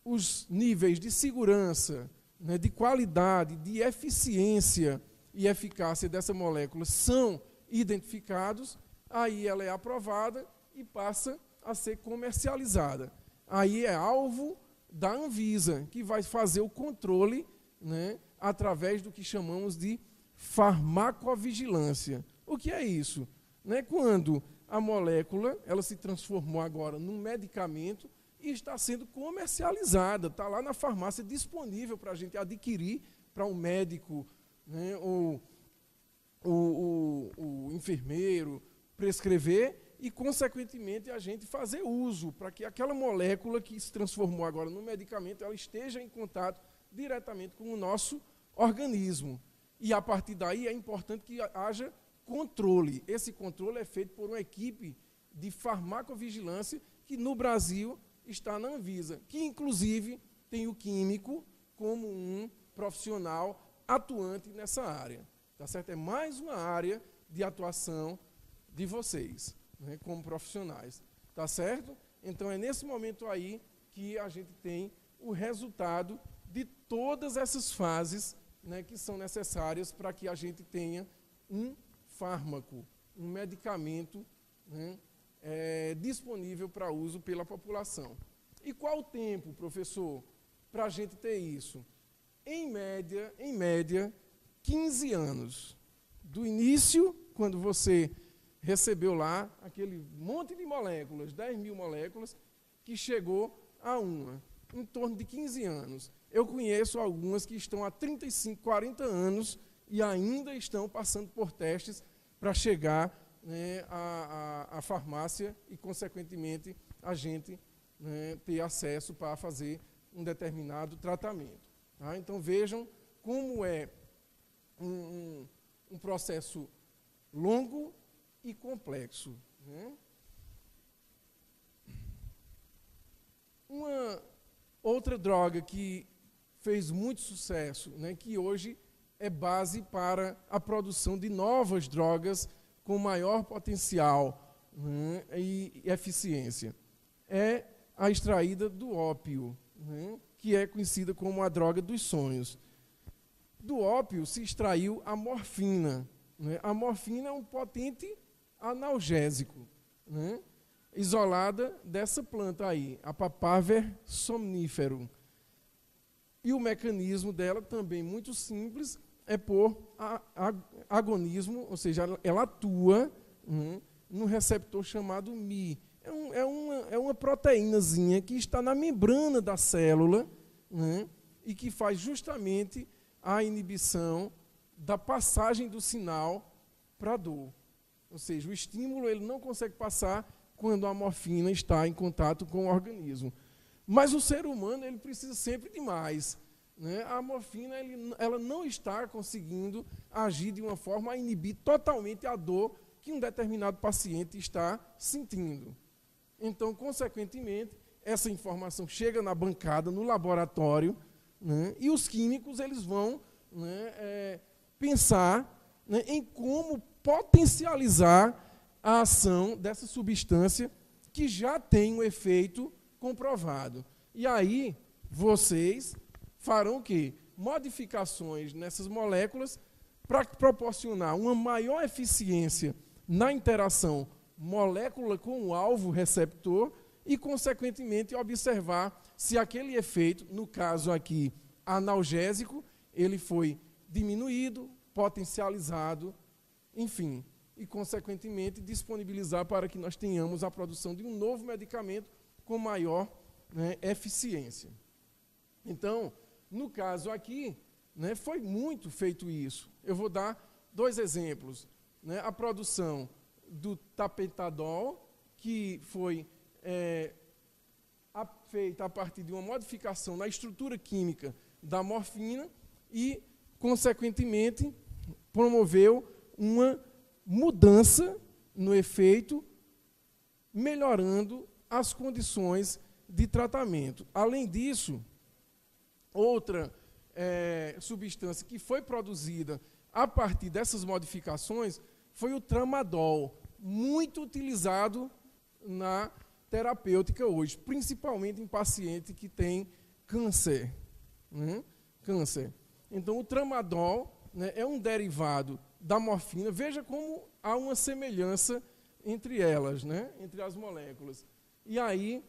os níveis de segurança, né, de qualidade, de eficiência e eficácia dessa molécula são identificados, aí ela é aprovada e passa a ser comercializada. Aí é alvo da Anvisa, que vai fazer o controle, né, através do que chamamos de farmacovigilância. O que é isso? Né, quando a molécula ela se transformou agora num medicamento e está sendo comercializada, está lá na farmácia disponível para a gente adquirir, para um médico, né, ou o enfermeiro prescrever e, consequentemente, a gente fazer uso, para que aquela molécula que se transformou agora no medicamento ela esteja em contato diretamente com o nosso organismo. E, a partir daí, é importante que haja controle. Esse controle é feito por uma equipe de farmacovigilância que, no Brasil, está na Anvisa, que, inclusive, tem o químico como um profissional atuante nessa área. Tá certo? É mais uma área de atuação de vocês, né, como profissionais. Tá certo? Então, é nesse momento aí que a gente tem o resultado de todas essas fases, né, que são necessárias para que a gente tenha um fármaco, um medicamento, né, disponível para uso pela população. E qual o tempo, professor, para a gente ter isso? Em média, 15 anos. Do início, quando você recebeu lá aquele monte de moléculas, 10.000 moléculas, que chegou a uma, em torno de 15 anos. Eu conheço algumas que estão há 35, 40 anos e ainda estão passando por testes para chegar, né, à farmácia e, consequentemente, a gente, né, ter acesso para fazer um determinado tratamento. Tá? Então, vejam como é um processo longo e complexo. Né? Uma outra droga que fez muito sucesso, né, que hoje é base para a produção de novas drogas com maior potencial, né, e eficiência, é a extraída do ópio, né, que é conhecida como a droga dos sonhos. Do ópio se extraiu a morfina. Né? A morfina é um potente analgésico, né, isolada dessa planta aí, a Papaver somniferum. E o mecanismo dela, também muito simples, é por agonismo, ou seja, ela atua, num receptor chamado Mi. É uma proteínazinha que está na membrana da célula, né, e que faz justamente a inibição da passagem do sinal para a dor. Ou seja, o estímulo ele não consegue passar quando a morfina está em contato com o organismo. Mas o ser humano ele precisa sempre de mais. Né? A morfina ela não está conseguindo agir de uma forma a inibir totalmente a dor que um determinado paciente está sentindo. Então, consequentemente, essa informação chega na bancada, no laboratório, né? E os químicos eles vão, né, pensar, né, em como potencializar a ação dessa substância que já tem um efeito comprovado. E aí, vocês farão o quê? Modificações nessas moléculas para proporcionar uma maior eficiência na interação molécula com o alvo receptor e, consequentemente, observar se aquele efeito, no caso aqui analgésico, ele foi diminuído, potencializado, enfim, e, consequentemente, disponibilizar para que nós tenhamos a produção de um novo medicamento com maior, né, eficiência. Então, no caso aqui, né, foi muito feito isso. Eu vou dar 2 exemplos. Né, a produção do tapentadol, que foi feita a partir de uma modificação na estrutura química da morfina e, consequentemente, promoveu uma mudança no efeito, melhorando as condições de tratamento. Além disso, outra substância que foi produzida a partir dessas modificações foi o tramadol, muito utilizado na terapêutica hoje, principalmente em paciente que tem câncer. Né? Câncer. Então, o tramadol, né, é um derivado da morfina. Veja como há uma semelhança entre elas, né, entre as moléculas. E aí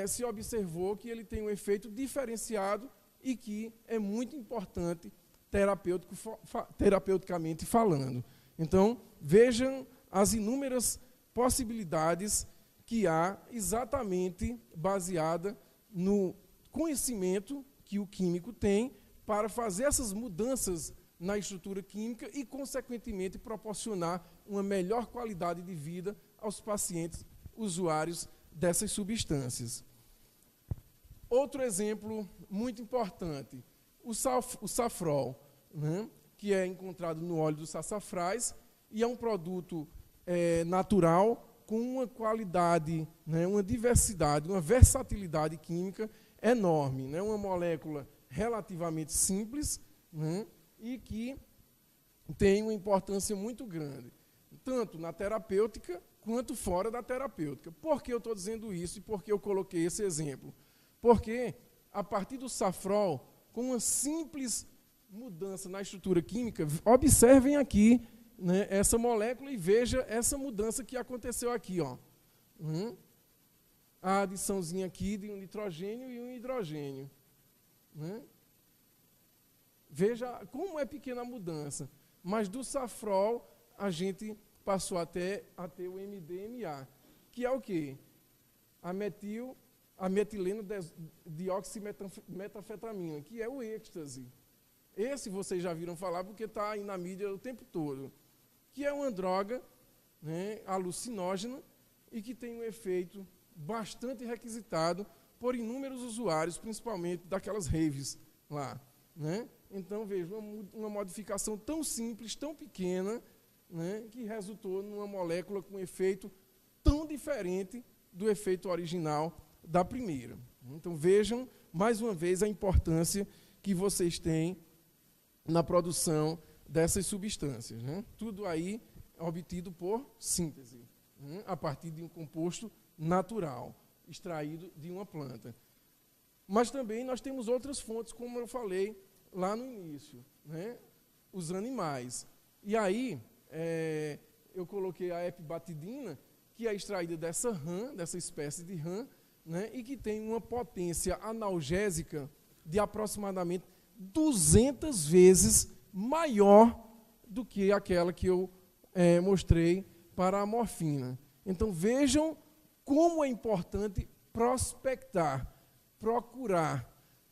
se observou que ele tem um efeito diferenciado e que é muito importante terapeuticamente falando. Então, vejam as inúmeras possibilidades que há exatamente baseada no conhecimento que o químico tem para fazer essas mudanças na estrutura química e, consequentemente, proporcionar uma melhor qualidade de vida aos pacientes usuários dessas substâncias. Outro exemplo muito importante, o safrol, né, que é encontrado no óleo do sassafrás e é um produto natural com uma qualidade, né, uma diversidade, uma versatilidade química enorme, né, uma molécula relativamente simples, né, e que tem uma importância muito grande, tanto na terapêutica quanto fora da terapêutica. Por que eu estou dizendo isso e por que eu coloquei esse exemplo? Porque, a partir do safrol, com uma simples mudança na estrutura química, observem aqui, né, essa molécula e veja essa mudança que aconteceu aqui. Ó. A adiçãozinha aqui de um nitrogênio e um hidrogênio. Né? Veja como é pequena a mudança. Mas do safrol, a gente passou até a ter o MDMA, que é o quê? A metileno dioximetanfetamina, que é o êxtase. Esse vocês já viram falar porque está aí na mídia o tempo todo. Que é uma droga, né, alucinógena e que tem um efeito bastante requisitado por inúmeros usuários, principalmente daquelas raves lá. Né? Então, veja, uma modificação tão simples, tão pequena, né, que resultou numa molécula com efeito tão diferente do efeito original da primeira. Então, vejam, mais uma vez, a importância que vocês têm na produção dessas substâncias. Né? Tudo aí é obtido por síntese, né, a partir de um composto natural, extraído de uma planta. Mas também nós temos outras fontes, como eu falei lá no início, né, os animais. E aí, eu coloquei a epibatidina, que é extraída dessa rã, dessa espécie de rã, né, e que tem uma potência analgésica de aproximadamente 200 vezes maior do que aquela que eu mostrei para a morfina. Então, vejam como é importante prospectar, procurar,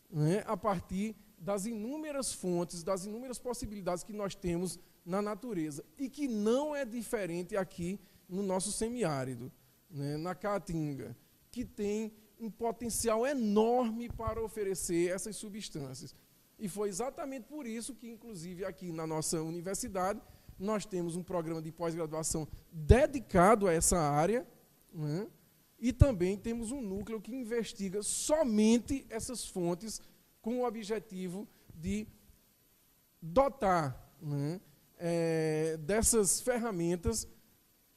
né, a partir das inúmeras fontes, das inúmeras possibilidades que nós temos na natureza, e que não é diferente aqui no nosso semiárido, né, na Caatinga, que tem um potencial enorme para oferecer essas substâncias. E foi exatamente por isso que, inclusive, aqui na nossa universidade, nós temos um programa de pós-graduação dedicado a essa área, né, e também temos um núcleo que investiga somente essas fontes com o objetivo de dotar, né, dessas ferramentas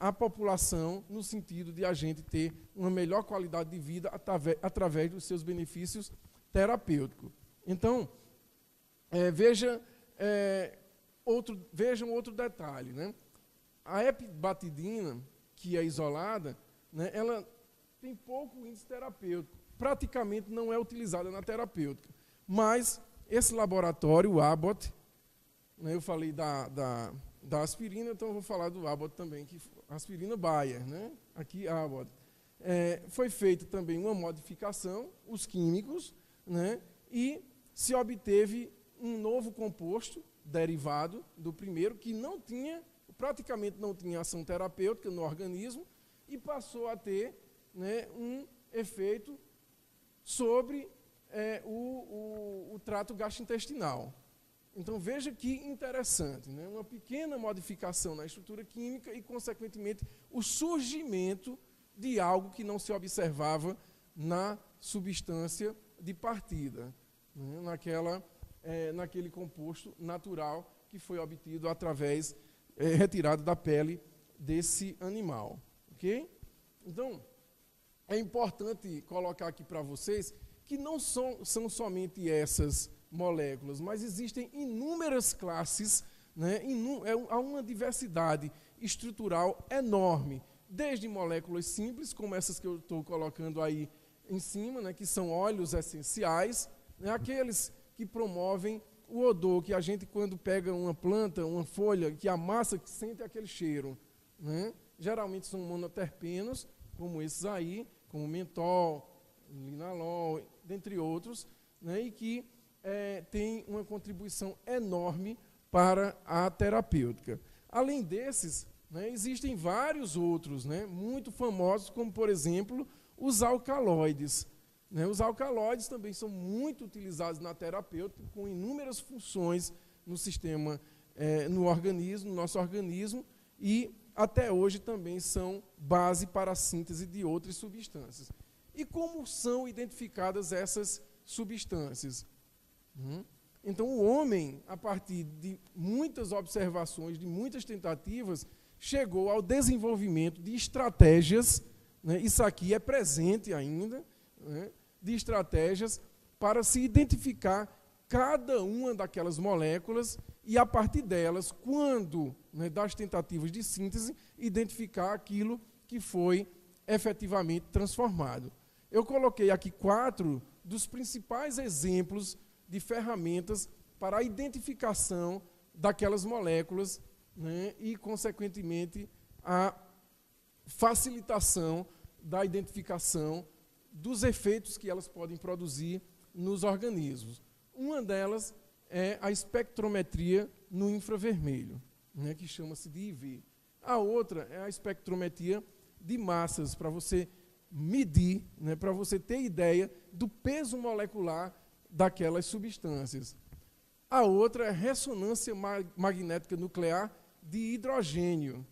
a população, no sentido de a gente ter uma melhor qualidade de vida através dos seus benefícios terapêuticos. Então, vejam outro detalhe. Né? A epibatidina, que é isolada, né, ela tem pouco índice terapêutico, praticamente não é utilizada na terapêutica. Mas esse laboratório, o Abbott, né, eu falei da aspirina, então eu vou falar do Abbott também, que aspirina Bayer, né? Aqui Abbott. Foi feita também uma modificação, os químicos, né, e se obteve um novo composto derivado do primeiro, que praticamente não tinha ação terapêutica no organismo, e passou a ter, né, um efeito sobre o trato gastrointestinal. Então, veja que interessante, né? Uma pequena modificação na estrutura química e, consequentemente, o surgimento de algo que não se observava na substância de partida, né? Naquela naquele composto natural que foi obtido através, retirado da pele desse animal. Ok? Então, é importante colocar aqui para vocês que não são somente essas moléculas, mas existem inúmeras classes, né? Há uma diversidade estrutural enorme, desde moléculas simples, como essas que eu estou colocando aí em cima, né? Que são óleos essenciais, né? Aqueles que promovem o odor, que a gente, quando pega uma planta, uma folha, que amassa, que sente aquele cheiro, né? Geralmente são monoterpenos, como esses aí, como mentol, linalol, dentre outros, né? E que tem uma contribuição enorme para a terapêutica. Além desses, né, existem vários outros, né, muito famosos, como, por exemplo, os alcaloides. Né? Os alcaloides também são muito utilizados na terapêutica, com inúmeras funções no sistema, no organismo, no nosso organismo, e até hoje também são base para a síntese de outras substâncias. E como são identificadas essas substâncias? Então, o homem, a partir de muitas observações, de muitas tentativas, chegou ao desenvolvimento de estratégias, né, isso aqui é presente ainda, né, de estratégias para se identificar cada uma daquelas moléculas e, a partir delas, quando, né, das tentativas de síntese, identificar aquilo que foi efetivamente transformado. Eu coloquei aqui 4 dos principais exemplos de ferramentas para a identificação daquelas moléculas, né, e, consequentemente, a facilitação da identificação dos efeitos que elas podem produzir nos organismos. Uma delas é a espectrometria no infravermelho, né, que chama-se de IV. A outra é a espectrometria de massas, para você medir, né, para você ter ideia do peso molecular daquelas substâncias. A outra é a ressonância magnética nuclear de hidrogênio.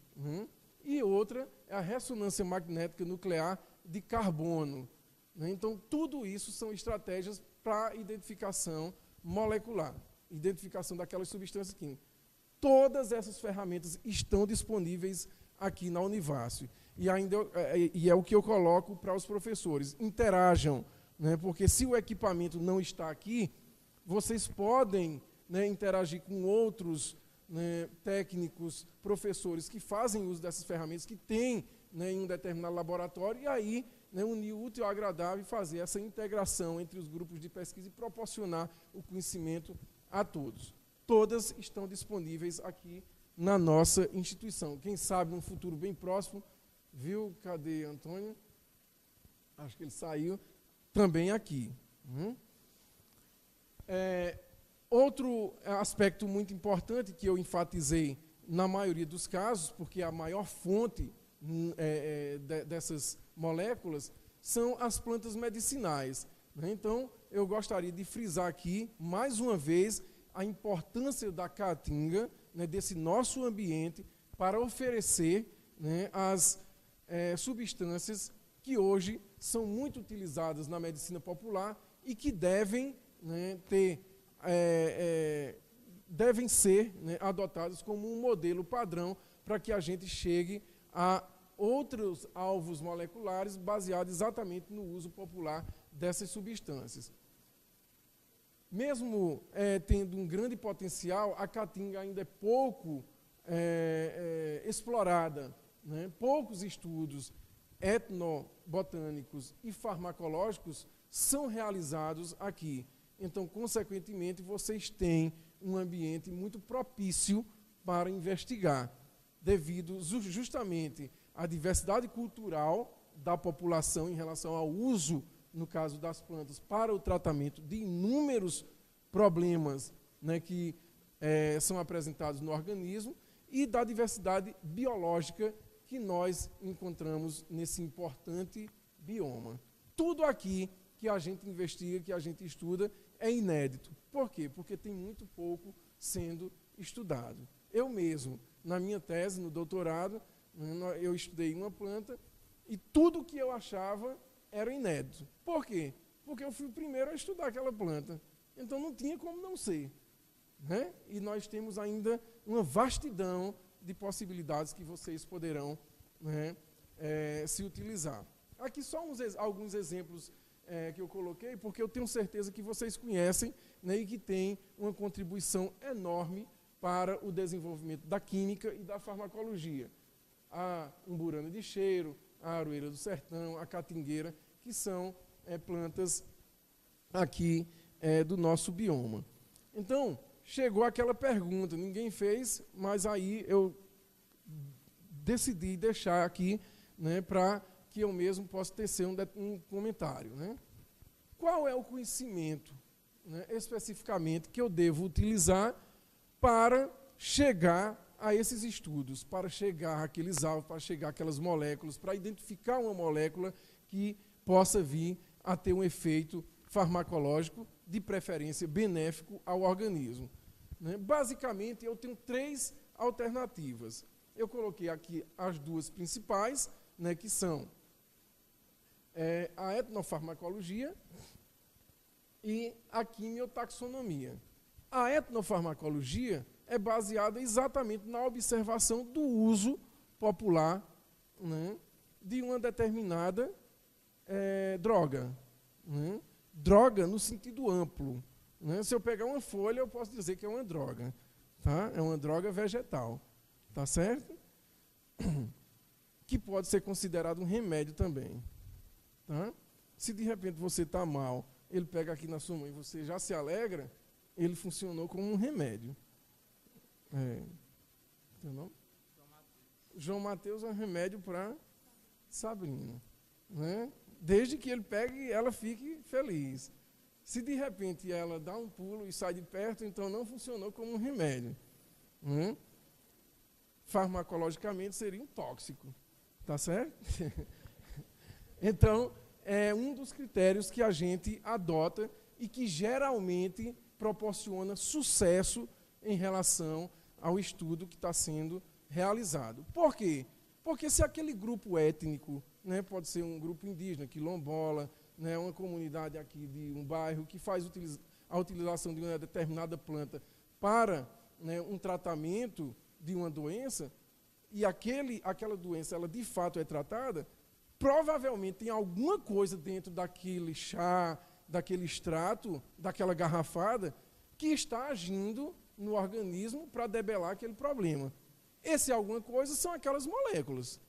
E outra é a ressonância magnética nuclear de carbono. Então, tudo isso são estratégias para identificação molecular, identificação daquelas substâncias químicas. Todas essas ferramentas estão disponíveis aqui na Univassio. E é o que eu coloco para os professores. Interajam, né, porque se o equipamento não está aqui, vocês podem, né, interagir com outros, né, técnicos, professores que fazem uso dessas ferramentas, que têm, né, em um determinado laboratório, e aí, né, unir o útil ao agradável e fazer essa integração entre os grupos de pesquisa e proporcionar o conhecimento a todos. Todas estão disponíveis aqui na nossa instituição. Quem sabe, num futuro bem próximo, viu? Cadê Antônio? Acho que ele saiu. Também aqui. Outro aspecto muito importante que eu enfatizei na maioria dos casos, porque a maior fonte dessas moléculas são as plantas medicinais. Né? Então, eu gostaria de frisar aqui, mais uma vez, a importância da caatinga, né, desse nosso ambiente, para oferecer, né, as substâncias que hoje são muito utilizadas na medicina popular e que devem, né, devem ser, né, adotadas como um modelo padrão para que a gente chegue a outros alvos moleculares baseados exatamente no uso popular dessas substâncias. Mesmo tendo um grande potencial, a caatinga ainda é pouco explorada, né? Poucos estudos etnobotânicos e farmacológicos são realizados aqui. Então, consequentemente, vocês têm um ambiente muito propício para investigar, devido justamente à diversidade cultural da população em relação ao uso, no caso das plantas, para o tratamento de inúmeros problemas, né, que são apresentados no organismo, e da diversidade biológica que nós encontramos nesse importante bioma. Tudo aqui que a gente investiga, que a gente estuda, é inédito. Por quê? Porque tem muito pouco sendo estudado. Eu mesmo, na minha tese, no doutorado, eu estudei uma planta e tudo que eu achava era inédito. Por quê? Porque eu fui o primeiro a estudar aquela planta. Então não tinha como não ser. Né? E nós temos ainda uma vastidão de possibilidades que vocês poderão, né, se utilizar. Aqui só alguns exemplos que eu coloquei, porque eu tenho certeza que vocês conhecem, né, e que tem uma contribuição enorme para o desenvolvimento da química e da farmacologia. A umburana de cheiro, a aroeira do sertão, a catingueira, que são plantas aqui do nosso bioma. Então, chegou aquela pergunta, ninguém fez, mas aí eu decidi deixar aqui, né, para que eu mesmo possa tecer um comentário. Né? Qual é o conhecimento, né, especificamente, que eu devo utilizar para chegar a esses estudos, para chegar àqueles alvos, para chegar àquelas moléculas, para identificar uma molécula que possa vir a ter um efeito farmacológico, de preferência benéfico ao organismo. Né? Basicamente, eu tenho 3 alternativas. Eu coloquei aqui as 2 principais, né, que são a etnofarmacologia e a quimiotaxonomia. A etnofarmacologia é baseada exatamente na observação do uso popular, né, de uma determinada droga. Né? Droga no sentido amplo. Né? Se eu pegar uma folha, eu posso dizer que é uma droga. Tá? É uma droga vegetal. Tá certo? Que pode ser considerado um remédio também. Tá? Se de repente você está mal, ele pega aqui na sua mão e você já se alegra, ele funcionou como um remédio. Entendeu? João Mateus é um remédio para Sabrina. Né? Desde que ele pegue e ela fique feliz. Se de repente ela dá um pulo e sai de perto, então não funcionou como um remédio. Né? Farmacologicamente seria um tóxico. Tá certo? Então, é um dos critérios que a gente adota e que geralmente proporciona sucesso em relação ao estudo que está sendo realizado. Por quê? Porque se aquele grupo étnico, né, pode ser um grupo indígena, quilombola, né, uma comunidade aqui de um bairro que faz a utilização de uma determinada planta para, né, um tratamento de uma doença, e aquela doença ela de fato é tratada, provavelmente tem alguma coisa dentro daquele chá, daquele extrato, daquela garrafada, que está agindo no organismo para debelar aquele problema. Esse alguma coisa são aquelas moléculas.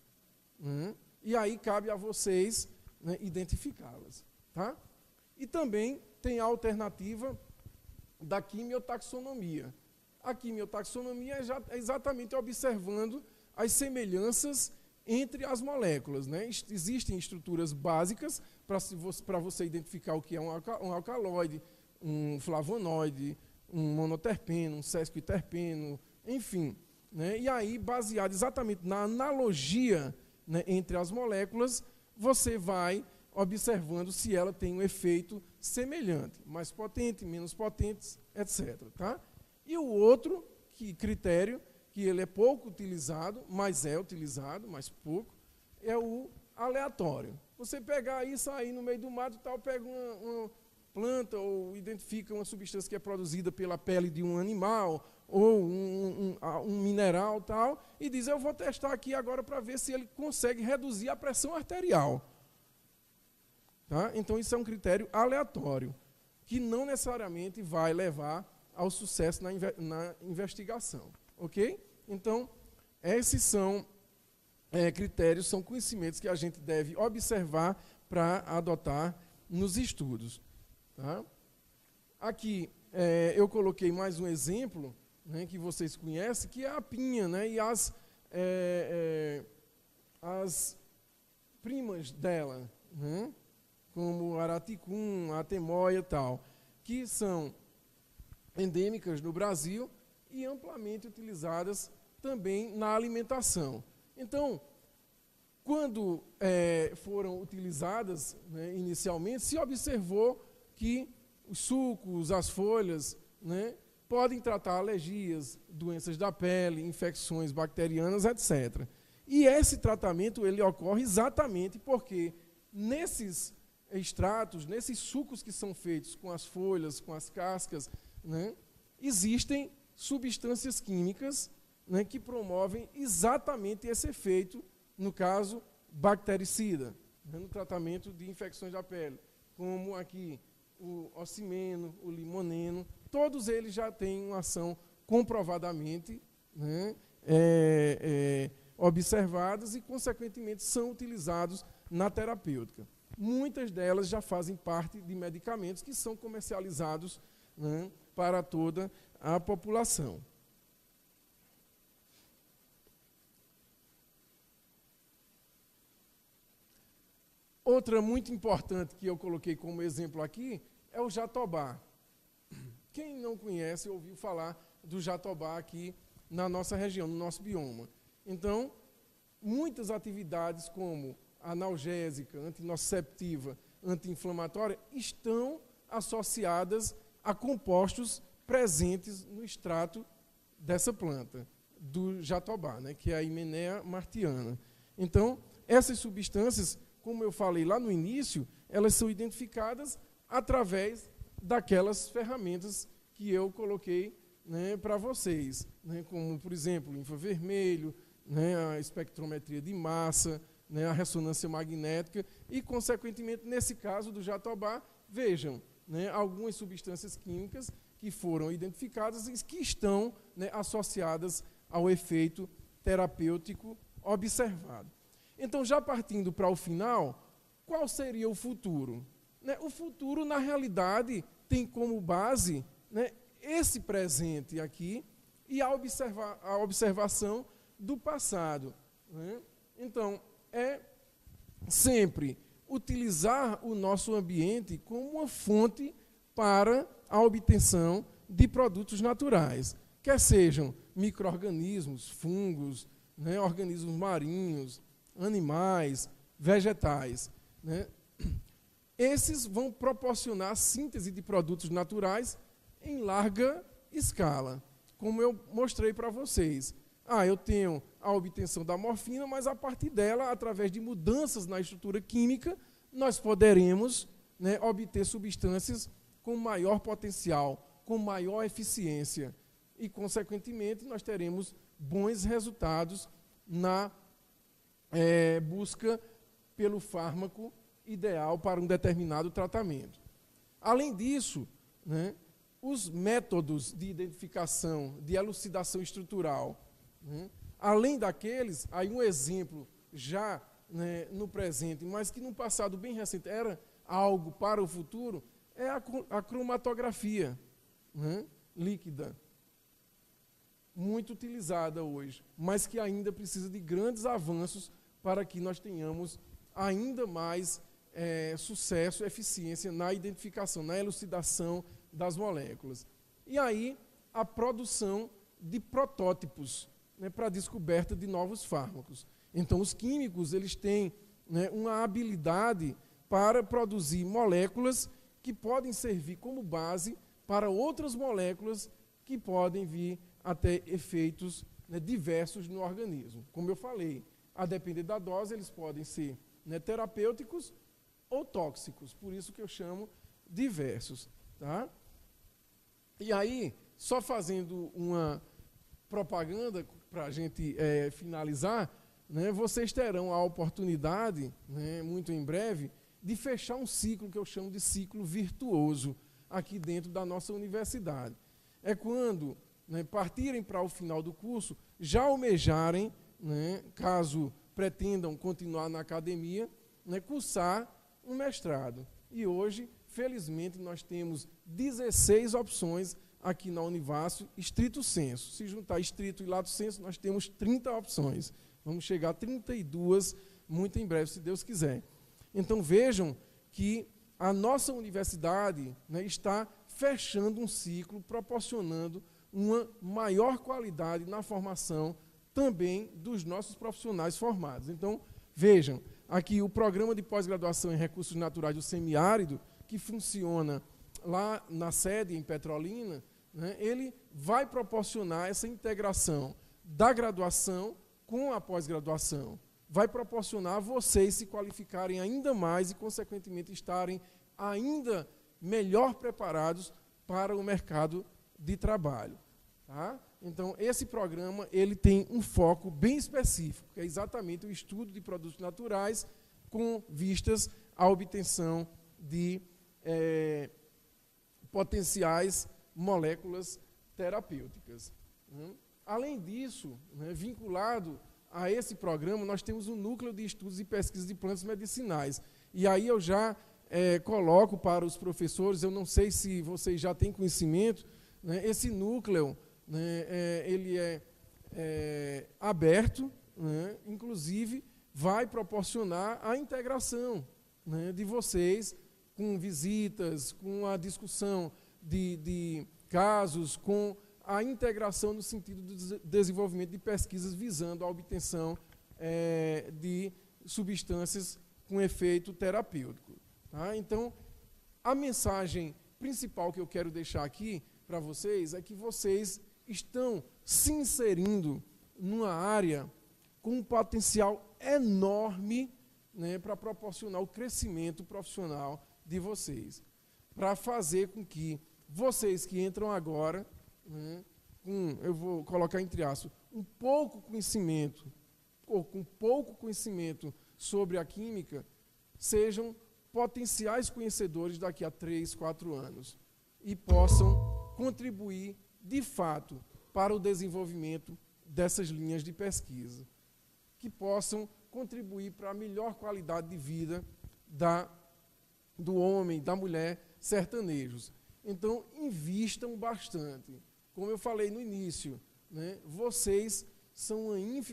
Né? E aí cabe a vocês, né, identificá-las. Tá? E também tem a alternativa da quimiotaxonomia. A quimiotaxonomia é exatamente observando as semelhanças entre as moléculas. Né? Existem estruturas básicas para você identificar o que é um alcaloide, um flavonoide, um monoterpeno, um sesquiterpeno, enfim. Né? E aí, baseado exatamente na analogia, né, entre as moléculas, você vai observando se ela tem um efeito semelhante, mais potente, menos potente, etc. Tá? E o outro critério, que ele é pouco utilizado, mas é utilizado, mas pouco, é o aleatório. Você pegar e sair no meio do mato, tal, pega uma planta ou identifica uma substância que é produzida pela pele de um animal ou um mineral, tal, e diz, eu vou testar aqui agora para ver se ele consegue reduzir a pressão arterial. Tá? Então, isso é um critério aleatório, que não necessariamente vai levar ao sucesso na investigação. Ok? Então, esses são critérios, são conhecimentos que a gente deve observar para adotar nos estudos. Tá? Aqui, eu coloquei mais um exemplo, né, que vocês conhecem, que é a pinha, né, e as primas dela, né, como araticum, a temoia e tal, que são endêmicas no Brasil e amplamente utilizadas também na alimentação. Então, quando foram utilizadas, né, inicialmente, se observou que os sucos, as folhas, né, podem tratar alergias, doenças da pele, infecções bacterianas, etc. E esse tratamento ele ocorre exatamente porque nesses extratos, nesses sucos que são feitos com as folhas, com as cascas, né, existem substâncias químicas, né, que promovem exatamente esse efeito, no caso, bactericida, né, no tratamento de infecções da pele, como aqui o ocimeno, o limoneno, todos eles já têm uma ação comprovadamente, né, observadas e, consequentemente, são utilizados na terapêutica. Muitas delas já fazem parte de medicamentos que são comercializados, né, para toda a população. Outra muito importante que eu coloquei como exemplo aqui é o jatobá. Quem não conhece, ouviu falar do jatobá aqui na nossa região, no nosso bioma. Então, muitas atividades como analgésica, antinociceptiva, anti-inflamatória, estão associadas a compostos presentes no extrato dessa planta, do jatobá, né, que é a Hymenea martiana. Então, essas substâncias, como eu falei lá no início, elas são identificadas através daquelas ferramentas que eu coloquei, né, para vocês, né, como, por exemplo, o infravermelho, né, a espectrometria de massa, né, a ressonância magnética e, consequentemente, nesse caso do jatobá, vejam, né, algumas substâncias químicas que foram identificadas e que estão, né, associadas ao efeito terapêutico observado. Então, já partindo para o final, qual seria o futuro? Né, o futuro, na realidade, tem como base, né, esse presente aqui e a observação do passado. Né? Então, é sempre utilizar o nosso ambiente como uma fonte para a obtenção de produtos naturais, quer sejam micro-organismos, fungos, né, organismos marinhos, animais, vegetais. Né? Esses vão proporcionar a síntese de produtos naturais em larga escala, como eu mostrei para vocês. Eu tenho a obtenção da morfina, mas a partir dela, através de mudanças na estrutura química, nós poderemos, né, obter substâncias com maior potencial, com maior eficiência e, consequentemente, nós teremos bons resultados na busca pelo fármaco ideal para um determinado tratamento. Além disso, né, os métodos de identificação, de elucidação estrutural, né, além daqueles, aí um exemplo já, né, no presente, mas que no passado bem recente era algo para o futuro, é a cromatografia, né, líquida, muito utilizada hoje, mas que ainda precisa de grandes avanços para que nós tenhamos ainda mais sucesso e eficiência na identificação, na elucidação das moléculas. E aí, a produção de protótipos, né, para a descoberta de novos fármacos. Então, os químicos eles têm, né, uma habilidade para produzir moléculas que podem servir como base para outras moléculas que podem vir a ter efeitos, né, diversos no organismo. Como eu falei, a depender da dose, eles podem ser, né, terapêuticos ou tóxicos, por isso que eu chamo diversos. Tá? E aí, só fazendo uma propaganda para a gente finalizar, né, vocês terão a oportunidade, né, muito em breve, de fechar um ciclo que eu chamo de ciclo virtuoso aqui dentro da nossa universidade. É quando, né, partirem para o final do curso, já almejarem, né, caso pretendam continuar na academia, né, cursar um mestrado. E hoje, felizmente, nós temos 16 opções aqui na Univassio, estrito sensu. Se juntar estrito e lato sensu, nós temos 30 opções. Vamos chegar a 32 muito em breve, se Deus quiser. Então, vejam que a nossa universidade, né, está fechando um ciclo, proporcionando uma maior qualidade na formação também dos nossos profissionais formados. Então, vejam, aqui o programa de pós-graduação em recursos naturais do semiárido, que funciona lá na sede, em Petrolina, né, ele vai proporcionar essa integração da graduação com a pós-graduação. vai proporcionar a vocês se qualificarem ainda mais e, consequentemente, estarem ainda melhor preparados para o mercado de trabalho. Tá? Então, esse programa ele tem um foco bem específico, que é exatamente o estudo de produtos naturais com vistas à obtenção de potenciais moléculas terapêuticas. Além disso, vinculado a esse programa, nós temos um núcleo de estudos e pesquisas de plantas medicinais. E aí eu já coloco para os professores, eu não sei se vocês já têm conhecimento, esse núcleo, ele é aberto, inclusive vai proporcionar a integração de vocês com visitas, com a discussão de casos, com a integração no sentido do desenvolvimento de pesquisas visando a obtenção de substâncias com efeito terapêutico. Tá? Então, a mensagem principal que eu quero deixar aqui para vocês é que vocês estão se inserindo numa área com um potencial enorme, para proporcionar o crescimento profissional de vocês, para fazer com que vocês que entram agora, eu vou colocar entre aspas, um pouco conhecimento, ou com pouco conhecimento sobre a química, sejam potenciais conhecedores daqui a 3, 4 anos e possam contribuir, de fato, para o desenvolvimento dessas linhas de pesquisa, que possam contribuir para a melhor qualidade de vida do homem, da mulher sertanejos. Então, invistam bastante. Como eu falei no início, vocês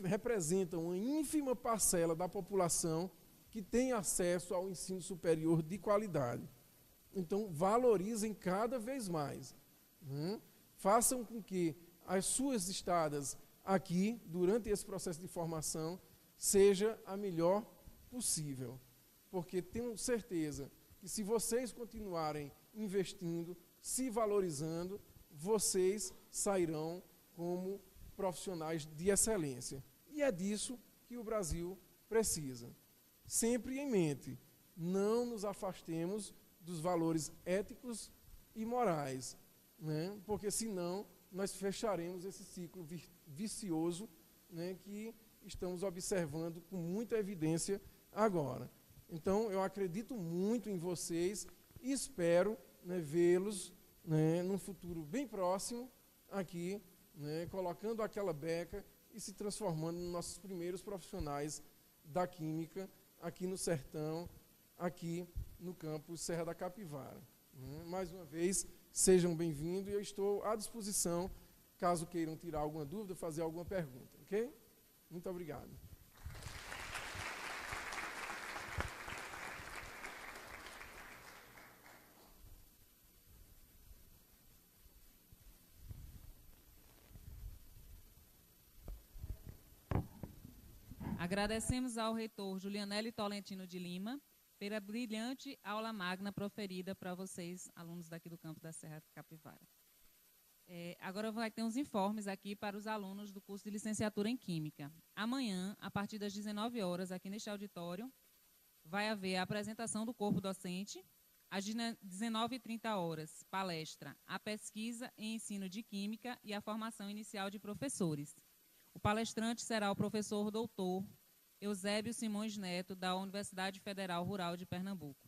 representam uma ínfima parcela da população que tem acesso ao ensino superior de qualidade. Então, valorizem cada vez mais. Façam com que as suas estadas aqui, durante esse processo de formação, seja a melhor possível. Porque tenho certeza que se vocês continuarem investindo, se valorizando, vocês sairão como profissionais de excelência. E é disso que o Brasil precisa. Sempre em mente, não nos afastemos dos valores éticos e morais, porque senão nós fecharemos esse ciclo vicioso, que estamos observando com muita evidência agora. Então, eu acredito muito em vocês e espero vê-los num futuro bem próximo aqui, colocando aquela beca e se transformando nos nossos primeiros profissionais da química aqui no sertão, aqui no campus Serra da Capivara. Mais uma vez, sejam bem-vindos e eu estou à disposição, caso queiram tirar alguma dúvida, fazer alguma pergunta, ok? Muito obrigado. Agradecemos ao reitor Julianelli Tolentino de Lima pela brilhante aula magna proferida para vocês, alunos daqui do campo da Serra da Capivara. Agora vai ter uns informes aqui para os alunos do curso de licenciatura em Química. Amanhã, a partir das 19 horas, aqui neste auditório, vai haver a apresentação do corpo docente. Às 19h30, palestra A Pesquisa e Ensino de Química e a Formação Inicial de Professores. O palestrante será o professor doutor Eusébio Simões Neto, da Universidade Federal Rural de Pernambuco.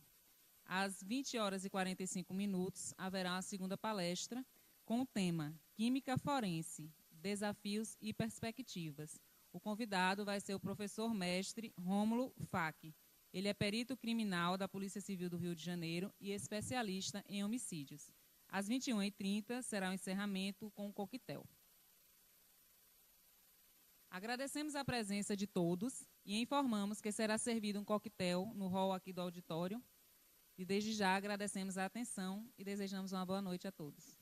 Às 20h45, haverá a segunda palestra com o tema Química Forense, Desafios e Perspectivas. O convidado vai ser o professor mestre Rômulo Fac. Ele é perito criminal da Polícia Civil do Rio de Janeiro e especialista em homicídios. Às 21h30 será o encerramento com o coquetel. Agradecemos a presença de todos e informamos que será servido um coquetel no hall aqui do auditório. E desde já agradecemos a atenção e desejamos uma boa noite a todos.